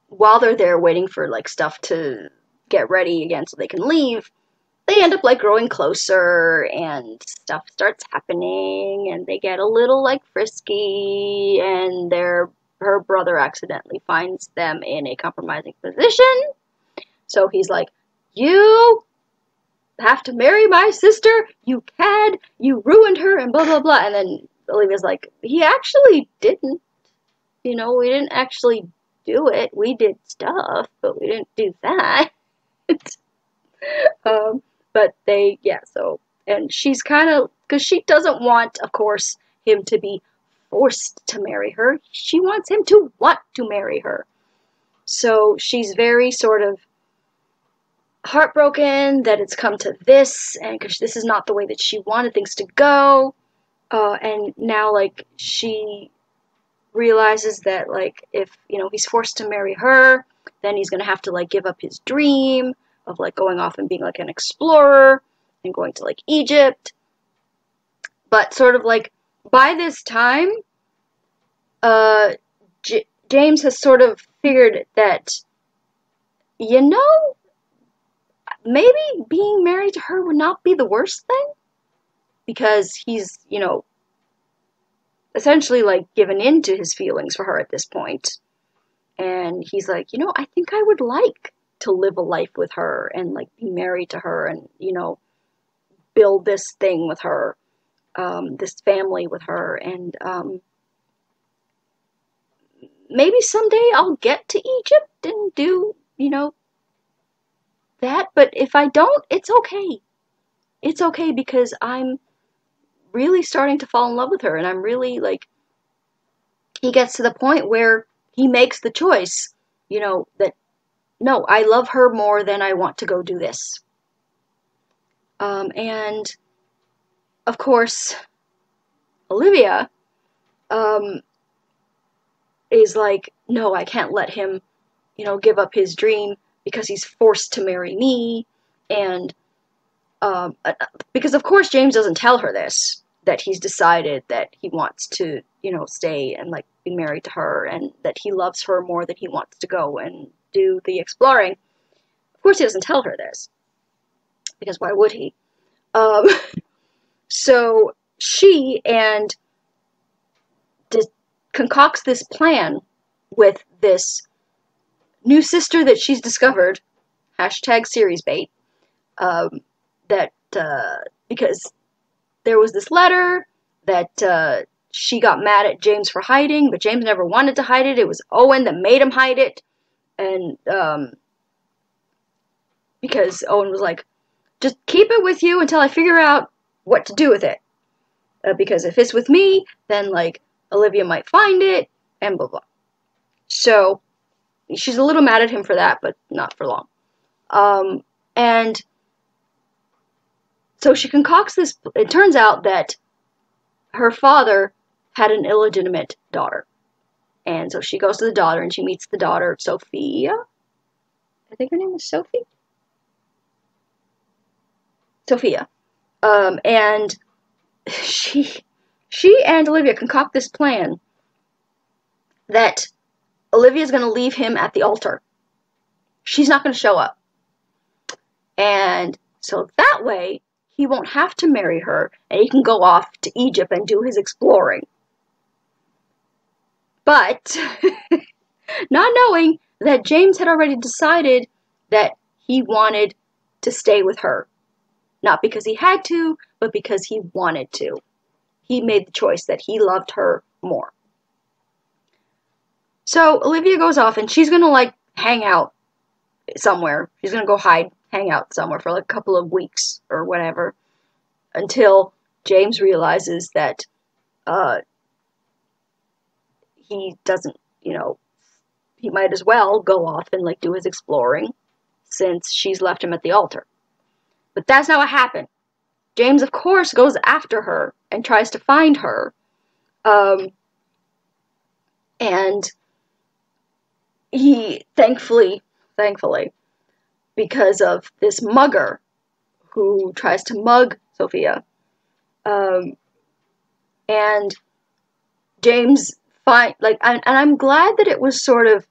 while they're there waiting for, like, stuff to get ready again so they can leave, they end up like growing closer, and stuff starts happening, and they get a little like frisky, and her brother accidentally finds them in a compromising position. So he's like, "You have to marry my sister, you cad, you ruined her," and blah blah blah. And then Olivia's like, "He actually didn't. We didn't actually do it. We did stuff, but we didn't do that." um, but and she's kind of, because she doesn't want, of course, him to be forced to marry her. She wants him to want to marry her. So she's very sort of heartbroken that it's come to this, and because this is not the way that she wanted things to go. And now, like, she realizes that, like, if, he's forced to marry her, then he's gonna have to, like, give up his dream of, like, going off and being, like, an explorer and going to, like, Egypt. But sort of, like, by this time, James has sort of figured that, maybe being married to her would not be the worst thing, because he's, essentially, like, given in to his feelings for her at this point. And he's like, I think I would like to live a life with her and, like, be married to her and, build this thing with her, this family with her, and maybe someday I'll get to Egypt and do, that, but if I don't, it's okay. It's okay, because I'm really starting to fall in love with her, and I'm really, like, he gets to the point where he makes the choice, that, no, I love her more than I want to go do this. And, of course, Olivia, is like, no, I can't let him, give up his dream because he's forced to marry me, and, because, of course, James doesn't tell her this, that he's decided that he wants to, stay and, like, be married to her, and that he loves her more than he wants to go and do the exploring. Of course, he doesn't tell her this, because why would he? So she concocts this plan with this new sister that she's discovered, #series bait, that, because there was this letter that, she got mad at James for hiding, but James never wanted to hide it. It was Owen that made him hide it, and, because Owen was like, just keep it with you until I figure out what to do with it, because if it's with me, then, like, Olivia might find it, and blah blah. So she's a little mad at him for that, but not for long. And so she concocts this. It turns out that her father had an illegitimate daughter, and so she goes to the daughter, and she meets the daughter, Sophia. I think her name was Sophie. Sophia. And she and Olivia concoct this plan that Olivia's going to leave him at the altar. She's not going to show up. And so that way, he won't have to marry her, and he can go off to Egypt and do his exploring. But, not knowing that James had already decided that he wanted to stay with her. Not because he had to, but because he wanted to. He made the choice that he loved her more. So Olivia goes off, and she's gonna, like, hang out somewhere. She's gonna go hang out somewhere for, like, a couple of weeks or whatever, until James realizes that he doesn't, he might as well go off and, like, do his exploring, since she's left him at the altar. But that's not what happened. James, of course, goes after her and tries to find her. And he, thankfully, because of this mugger who tries to mug Sophia, and James and I'm glad that it was sort of,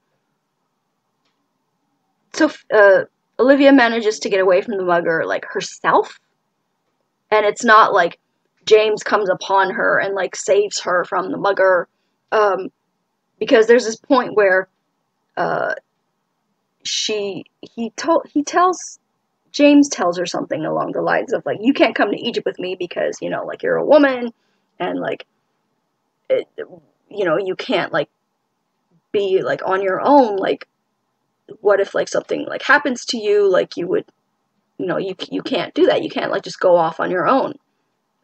Olivia manages to get away from the mugger, like, herself. And it's not like James comes upon her and, like, saves her from the mugger. Because there's this point where James tells her something along the lines of, like, you can't come to Egypt with me because, you know, like, you're a woman, and, like, you know, you can't, like, be, like, on your own. Like, what if, like, something, like, happens to you? Like, you would, you know, you can't do that. You can't, like, just go off on your own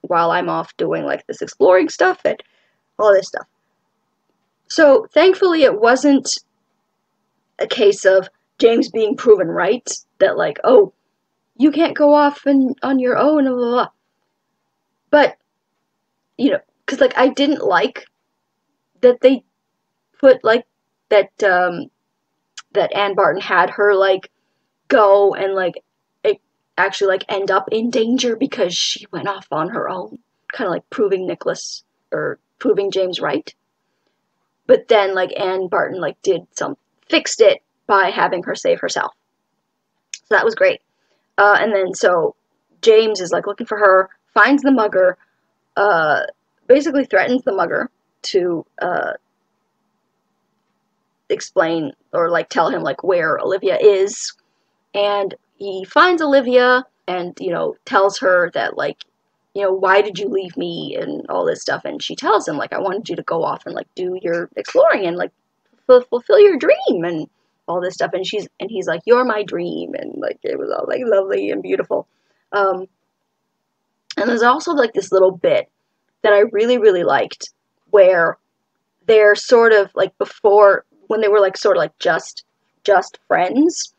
while I'm off doing, like, this exploring stuff and all this stuff. So, thankfully, it wasn't a case of James being proven right, that, like, oh, you can't go off on your own, blah, blah, blah. But, you know, because, like, I didn't like that they put, like, that Anne Barton had her, like, go and, like, actually, like, end up in danger because she went off on her own, kind of like proving James right. But then, like, Anne Barton, like, fixed it by having her save herself. So that was great. And then, so, James is, like, looking for her, finds the mugger, basically threatens the mugger to, explain, or, like, tell him, like, where Olivia is, and he finds Olivia, and, you know, tells her that, like, you know, why did you leave me, and all this stuff, and she tells him, like, I wanted you to go off and, like, do your exploring, and, like, fulfill your dream, and all this stuff, and he's like, you're my dream, and, like, it was all, like, lovely and beautiful. And there's also, like, this little bit that I really, really liked, where they're sort of, like, before, when they were, like, sort of, like, just friends,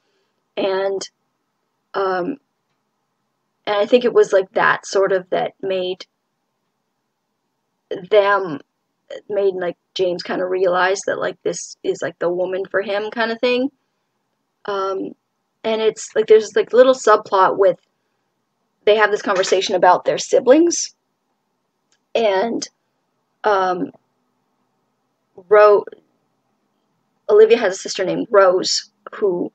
and I think it was, like, that sort of that made, like, James kind of realize that, like, this is, like, the woman for him kind of thing. And it's, like, there's this, like, little subplot with, they have this conversation about their siblings, and, Olivia has a sister named Rose, who,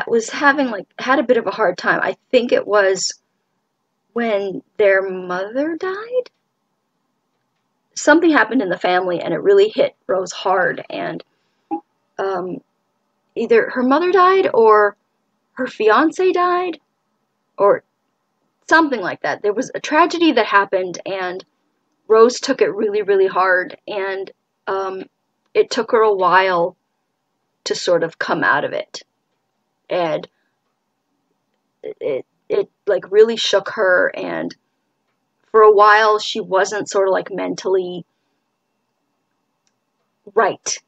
was having, like, had a bit of a hard time. I think it was when their mother died. Something happened in the family, and it really hit Rose hard, and, either her mother died, or her fiance died, or something like that. There was a tragedy that happened, and Rose took it really, really hard, and, it took her a while to sort of come out of it. And it like, really shook her, and for a while she wasn't sort of, like, mentally right.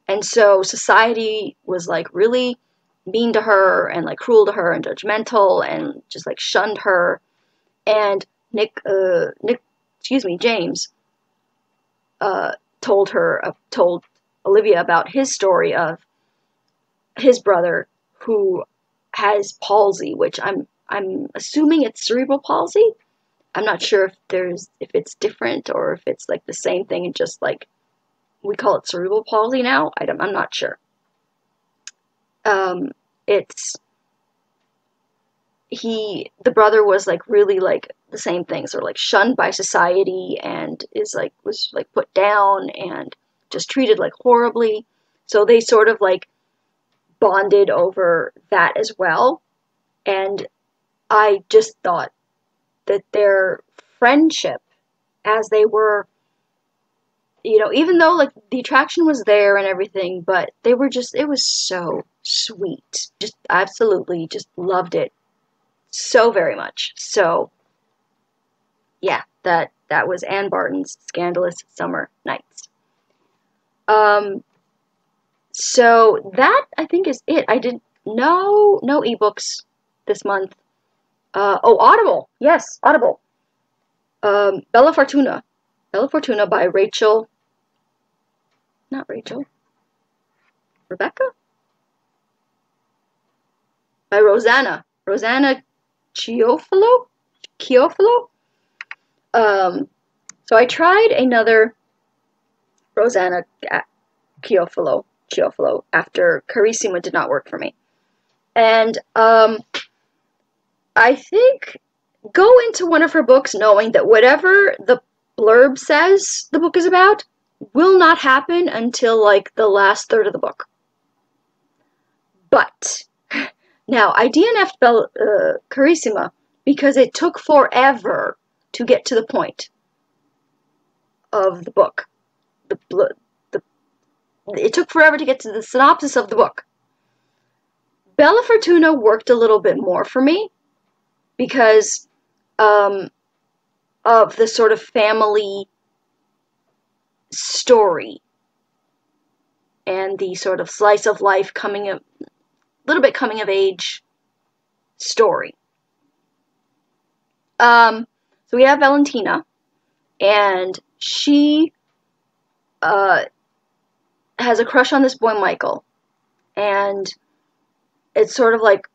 And so society was, like, really mean to her, and, like, cruel to her, and judgmental, and just, like, shunned her. And James, told Olivia about his story of his brother who has palsy, which I'm assuming it's cerebral palsy. I'm not sure if it's different, or if it's, like, the same thing and just, like, we call it cerebral palsy now. I'm not sure. The brother was, like, really, like, the same things, or, like, shunned by society, and was, like, put down, and just treated, like, horribly. So they sort of, like, bonded over that as well. And I just thought that their friendship, as they were, you know, even though, like, the attraction was there and everything, but it was so sweet. Just absolutely just loved it so very much. So, yeah, that was Anne Barton's Scandalous Summer Nights. So that, I think, is it. I did no ebooks this month. Audible. Yes, Audible. Bella Fortuna by Rebecca? By Rosanna Chiofalo? So I tried another Rosanna Chiofalo after Carissima did not work for me. And I think go into one of her books knowing that whatever the blurb says the book is about will not happen until like the last third of the book. But now I DNF'd Carissima because it took forever to get to the point of the book. It took forever to get to the synopsis of the book. Bella Fortuna worked a little bit more for me because of the sort of family story and the sort of slice of life little bit coming of age story. So we have Valentina, and she has a crush on this boy Michael, and it's sort of like,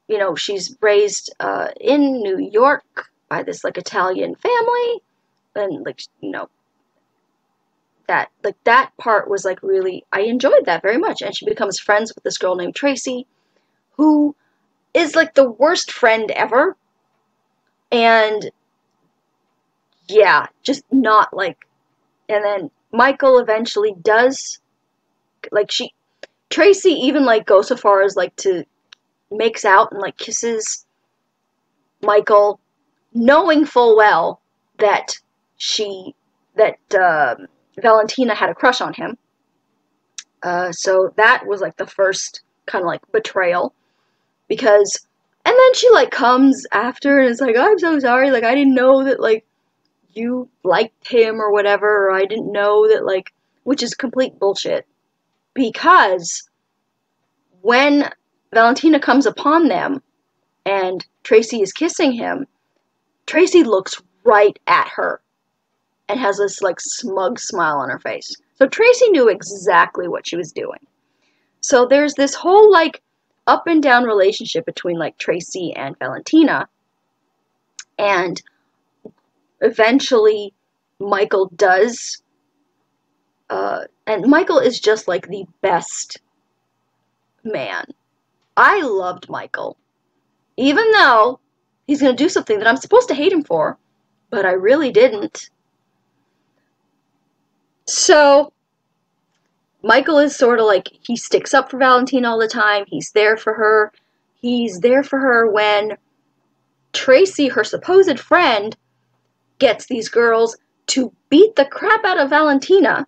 you know, she's raised in New York by this like Italian family, and like, you know, that part was like really, I enjoyed that very much. And she becomes friends with this girl named Tracy, who is like the worst friend ever, and yeah, just not like. And then Michael eventually does, like, Tracy even like goes so far as like to makes out and like kisses Michael, knowing full well that Valentina had a crush on him. So that was like the first kind of like betrayal, because, and then she like comes after and is like, oh, I'm so sorry, like I didn't know that like you liked him or whatever, or I didn't know that like, which is complete bullshit, because when Valentina comes upon them and Tracy is kissing him, Tracy looks right at her and has this like smug smile on her face. So Tracy knew exactly what she was doing. So there's this whole like up and down relationship between like Tracy and Valentina, and eventually Michael does, and Michael is just like the best man. I loved Michael, even though he's going to do something that I'm supposed to hate him for, but I really didn't. So Michael is sort of like, he sticks up for Valentina all the time. He's there for her. He's there for her when Tracy, her supposed friend, gets these girls to beat the crap out of Valentina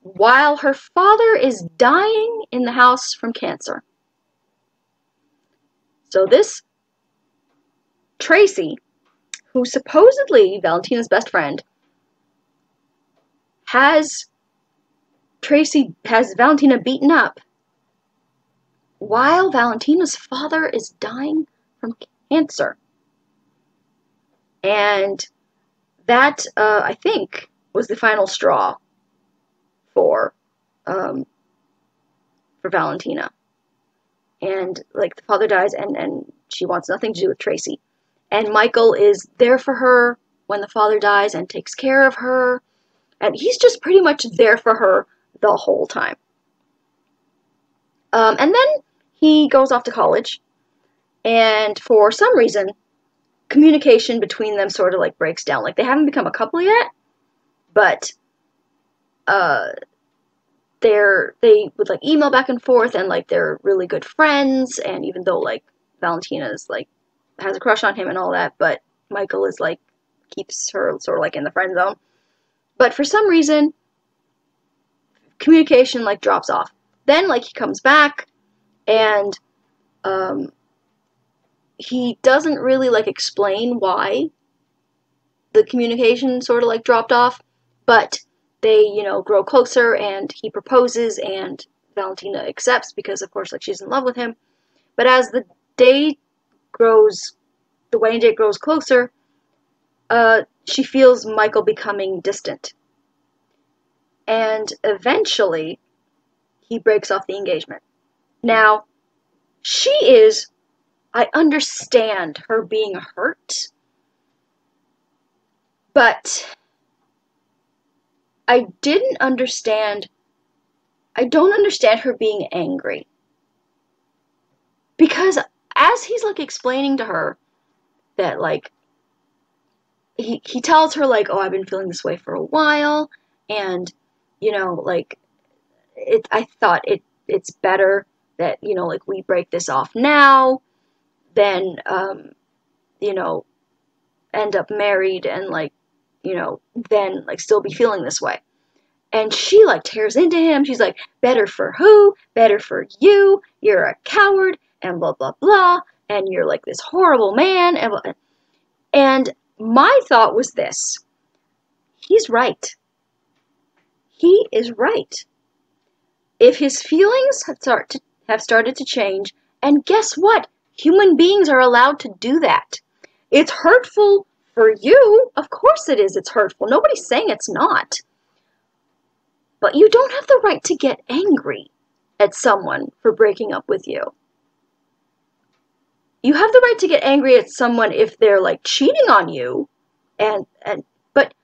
while her father is dying in the house from cancer. So this Tracy, who's supposedly Valentina's best friend, has Valentina beaten up while Valentina's father is dying from cancer. And that, I think, was the final straw for Valentina. And, like, the father dies, and she wants nothing to do with Tracy. And Michael is there for her when the father dies and takes care of her. And he's just pretty much there for her the whole time. And then he goes off to college, and for some reason, communication between them sort of like breaks down. Like, they haven't become a couple yet, but they would like email back and forth, and like they're really good friends. And even though like Valentina's like has a crush on him and all that, but Michael is like keeps her sort of like in the friend zone. But for some reason, communication like drops off. Then like he comes back, and he doesn't really like explain why the communication sort of like dropped off, but they, you know, grow closer, and he proposes, and Valentina accepts because of course like she's in love with him. But as the wedding date grows closer, she feels Michael becoming distant. And eventually, he breaks off the engagement. Now, I understand her being hurt, but I don't understand her being angry. Because as he's, like, explaining to her that, like, he tells her, like, oh, I've been feeling this way for a while, and, you know, like, I thought it's better that, you know, like, we break this off now than, you know, end up married and, like, you know, then, like, still be feeling this way. And she, like, tears into him. She's like, better for who? Better for you. You're a coward, and blah, blah, blah. And you're, like, this horrible man. And my thought was this. He's right. He is right. If his feelings have started to change, and guess what? Human beings are allowed to do that. It's hurtful for you. Of course it is. It's hurtful. Nobody's saying it's not. But you don't have the right to get angry at someone for breaking up with you. You have the right to get angry at someone if they're, like, cheating on you, but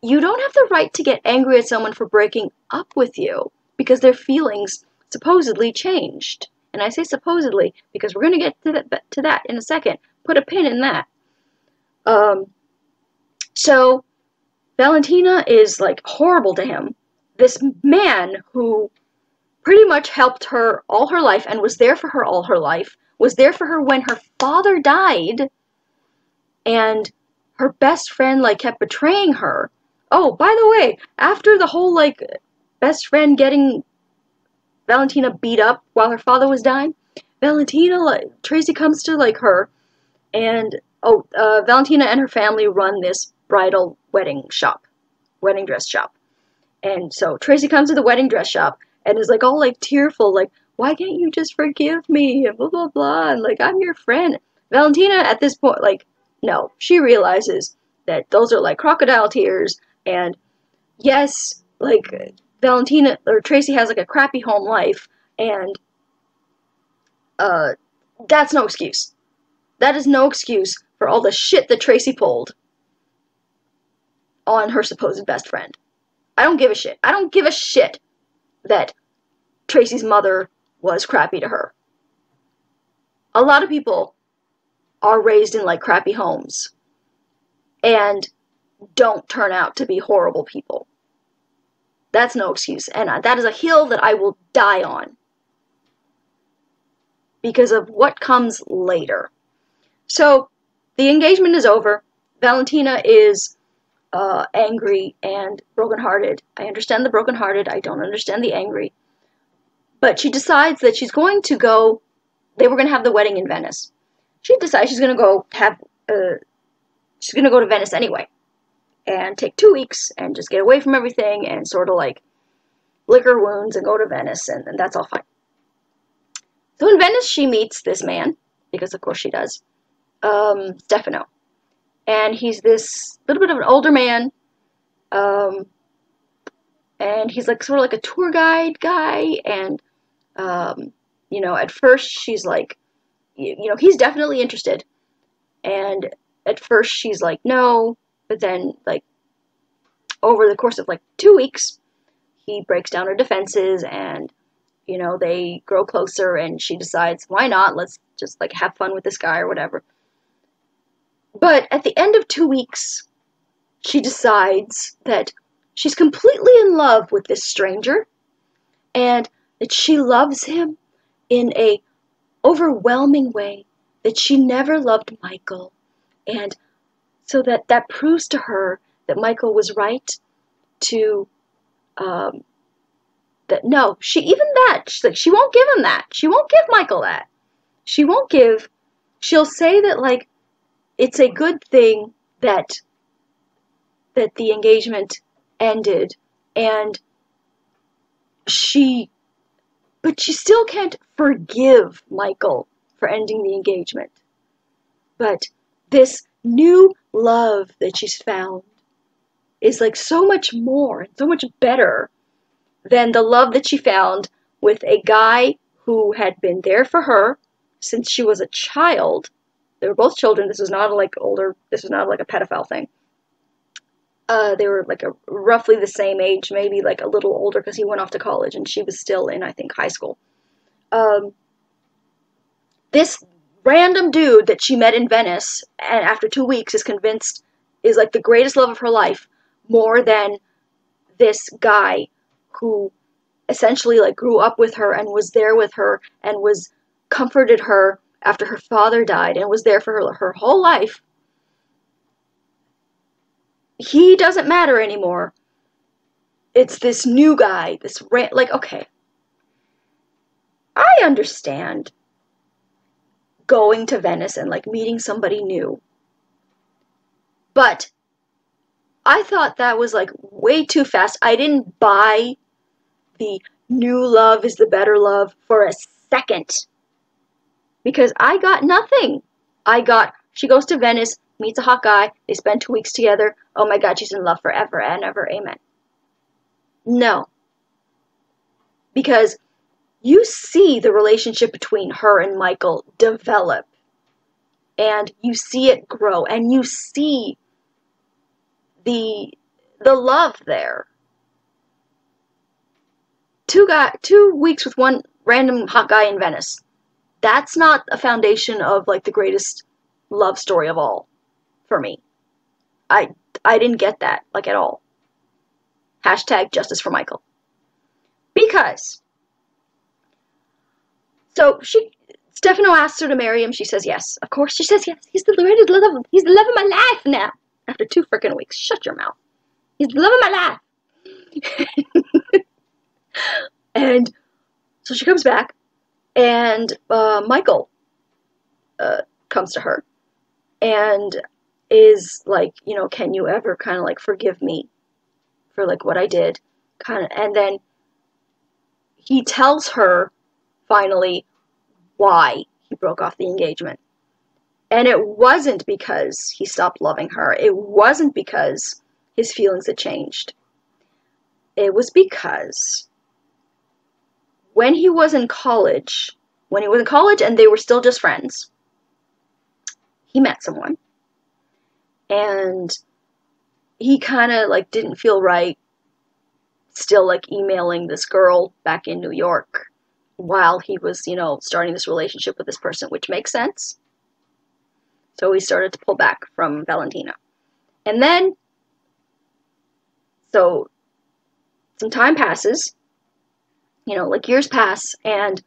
you don't have the right to get angry at someone for breaking up with you because their feelings supposedly changed. And I say supposedly because we're going to get to that in a second. Put a pin in that. So Valentina is, like, horrible to him. This man who pretty much helped her all her life and was there for her all her life, was there for her when her father died, and her best friend, like, kept betraying her. Oh, by the way, after the whole, like, best friend getting Valentina beat up while her father was dying, Valentina, like, Tracy comes to, like, her, and, Valentina and her family run this bridal wedding dress shop. And so Tracy comes to the wedding dress shop and is, like, all, like, tearful, like, why can't you just forgive me, and blah, blah, blah, and, like, I'm your friend. Valentina, at this point, like, no, she realizes that those are, like, crocodile tears, and yes, like, Valentina, or Tracy has, like, a crappy home life, and, that's no excuse. That is no excuse for all the shit that Tracy pulled on her supposed best friend. I don't give a shit. I don't give a shit that Tracy's mother was crappy to her. A lot of people are raised in, like, crappy homes and don't turn out to be horrible people. That's no excuse. And that is a hill that I will die on because of what comes later. So the engagement is over. Valentina is angry and brokenhearted. I understand the brokenhearted. I don't understand the angry. But she decides that she's going to go. They were going to have the wedding in Venice. She decides she's going to go she's going to go to Venice anyway and take 2 weeks and just get away from everything and sort of, like, lick her wounds and go to Venice, and that's all fine. So in Venice, she meets this man, because of course she does, Stefano. And he's this little bit of an older man, and he's, like, sort of like a tour guide guy, and, you know, at first she's like, you know, he's definitely interested, and at first she's like, no, but then, like, over the course of, like, 2 weeks, he breaks down her defenses, and, you know, they grow closer, and she decides, why not, let's just, like, have fun with this guy or whatever. But at the end of 2 weeks, she decides that she's completely in love with this stranger, and that she loves him in a overwhelming way, that she never loved Michael, and so that proves to her that Michael was right to, that no, she's like, she won't give him that. She won't give Michael that. She'll say that, like, it's a good thing that the engagement ended, but she still can't forgive Michael for ending the engagement. But this new love that she's found is, like, so much more, so much better than the love that she found with a guy who had been there for her since she was a child. They were both children. This was not, like, a pedophile thing. They were, like, roughly the same age, maybe, like, a little older, because he went off to college and she was still in, I think, high school. This random dude that she met in Venice, and after 2 weeks is convinced is like the greatest love of her life, more than this guy who essentially like grew up with her and was there with her and was comforted her after her father died and was there for her whole life. He doesn't matter anymore. It's this new guy, like, okay, I understand going to Venice and like meeting somebody new, but I thought that was like way too fast. I didn't buy the new love is the better love for a second, because I got nothing. She goes to Venice, meets a hot guy, they spend 2 weeks together, oh my god, she's in love forever and ever, amen. No. Because you see the relationship between her and Michael develop, and you see it grow, and you see the love there. 2 weeks with one random hot guy in Venice. That's not a foundation of like the greatest love story of all for me. I didn't get that like at all. Hashtag justice for Michael. Because so Stefano asks her to marry him. She says yes. Of course she says yes. He's the love. He's the love of my life now. After 2 freaking weeks. Shut your mouth. He's the love of my life. And so she comes back, and Michael comes to her and is like, you know, can you ever kind of like forgive me for like what I did? And then he tells her finally why he broke off the engagement. And it wasn't because he stopped loving her. It wasn't because his feelings had changed. It was because when he was in college and they were still just friends, he met someone. And he kind of like didn't feel right still like emailing this girl back in New York while he was, you know, starting this relationship with this person, which makes sense. So he started to pull back from Valentina. And then, so some time passes, you know, like years pass, and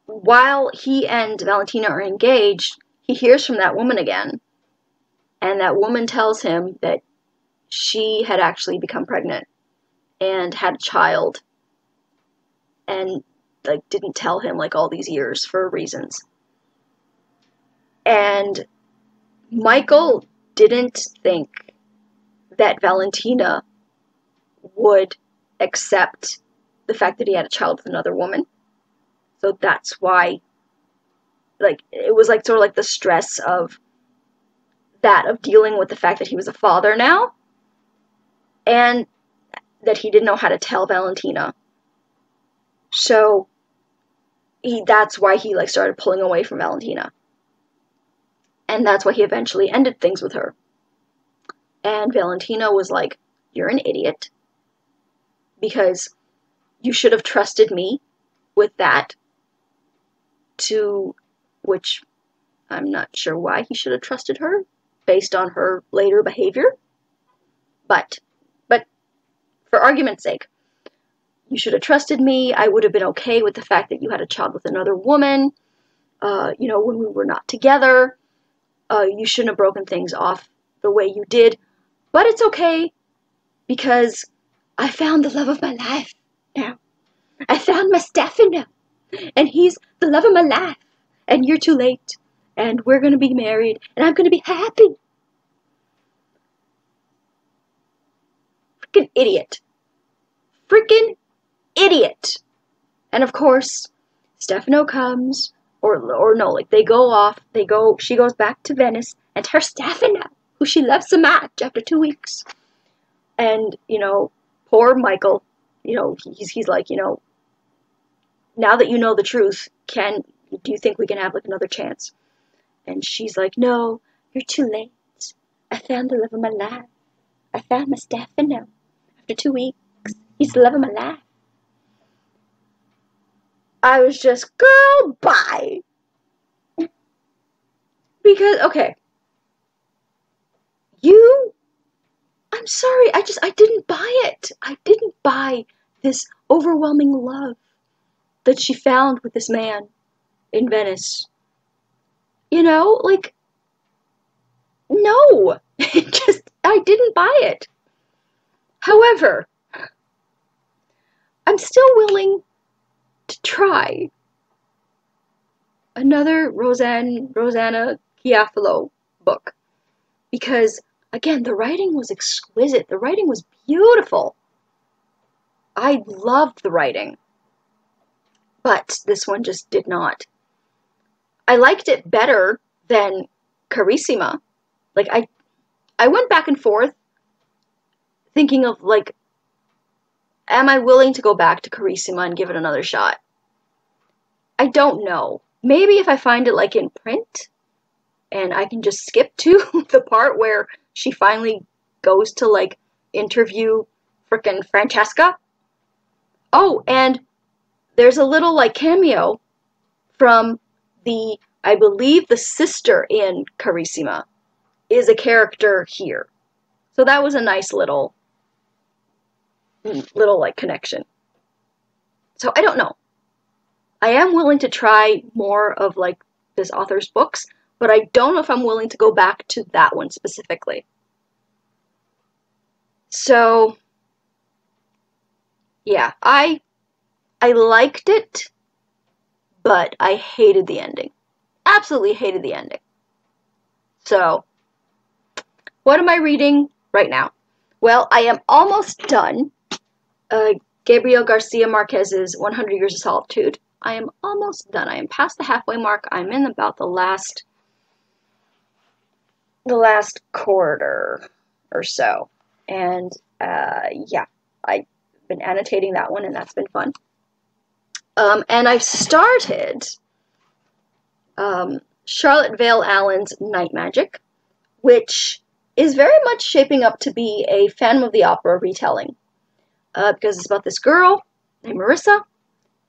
while he and Valentina are engaged, he hears from that woman again. And that woman tells him that she had actually become pregnant and had a child, and like didn't tell him like all these years for reasons. And Michael didn't think that Valentina would accept the fact that he had a child with another woman. So that's why, like, it was like sort of like the stress of that, of dealing with the fact that he was a father now, and that he didn't know how to tell Valentina. So that's why he like started pulling away from Valentina. And that's why he eventually ended things with her. And Valentina was like, you're an idiot, because you should have trusted me with that, to which I'm not sure why he should have trusted her based on her later behavior. But for argument's sake, you should have trusted me. I would have been okay with the fact that you had a child with another woman, you know, when we were not together. You shouldn't have broken things off the way you did. But it's okay, because I found the love of my life now. I found my Stefano, and he's the love of my life. And you're too late. And we're going to be married, and I'm going to be happy. Freaking idiot. Freaking idiot. And of course, Stefano comes, or no, like they go off, she goes back to Venice, and her Stefano, who she loves so much after 2 weeks. And, you know, poor Michael, you know, he's like, you know, now that you know the truth, do you think we can have like another chance? And she's like, no, you're too late. I found the love of my life. I found my Stefano. After 2 weeks, he's the love of my life. I was just, girl, bye. Because, okay, I'm sorry, I didn't buy it. I didn't buy this overwhelming love that she found with this man in Venice. You know, like, no. I didn't buy it. However, I'm still willing to try another Rosanna Chiafalo book. Because, again, the writing was exquisite. The writing was beautiful. I loved the writing. But this one just did not. I liked it better than Carissima. Like, I went back and forth thinking of, like, am I willing to go back to Carissima and give it another shot? I don't know. Maybe if I find it, like, in print, and I can just skip to the part where she finally goes to, like, interview frickin' Francesca. Oh, and there's a little, like, cameo from I believe the sister in Carissima is a character here. So that was a nice little, like, connection. So I don't know. I am willing to try more of, like, this author's books, but I don't know if I'm willing to go back to that one specifically. So, yeah, I liked it, but I hated the ending. Absolutely hated the ending. So, what am I reading right now? Well, I am almost done Gabriel Garcia Marquez's 100 Years of Solitude. I am almost done. I am past the halfway mark. I'm in about the last quarter or so. And, yeah, I've been annotating that one, and that's been fun. And I've started Charlotte Vale Allen's Night Magic, which is very much shaping up to be a Phantom of the Opera retelling. Because it's about this girl named Marissa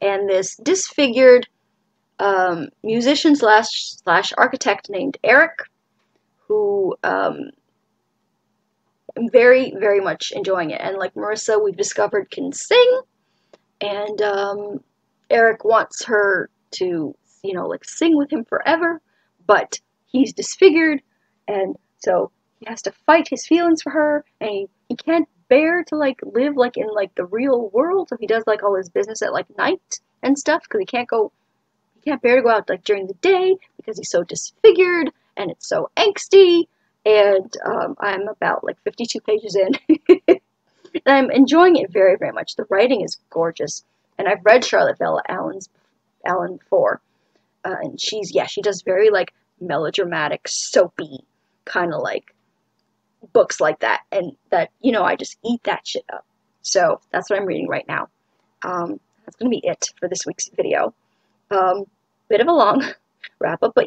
and this disfigured musician slash architect named Eric, who I'm very, very much enjoying it. And like Marissa, we've discovered can sing, and Eric wants her to, like sing with him forever, but he's disfigured, and so he has to fight his feelings for her, and he can't bear to like live like in like the real world, so he does like all his business at like night and stuff, because he can't bear to go out like during the day because he's so disfigured and it's so angsty. And I'm about like 52 pages in and I'm enjoying it very, very much. The writing is gorgeous, and I've read Charlotte Vale Allen before, and she does very like melodramatic, soapy kind of like books like that, and that, I just eat that shit up. So that's what I'm reading right now. That's gonna be it for this week's video. Bit of a long wrap up, but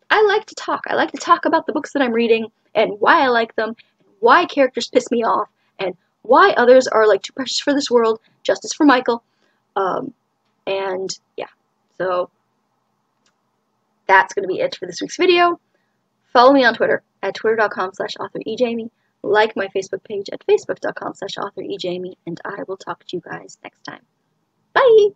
I like to talk. I like to talk about the books that I'm reading and why I like them, and why characters piss me off, and why others are like too precious for this world. Justice for Michael. And yeah, so that's gonna be it for this week's video. Follow me on Twitter at twitter.com/authorejamie. Like my Facebook page at facebook.com/authorejamie, and I will talk to you guys next time. Bye!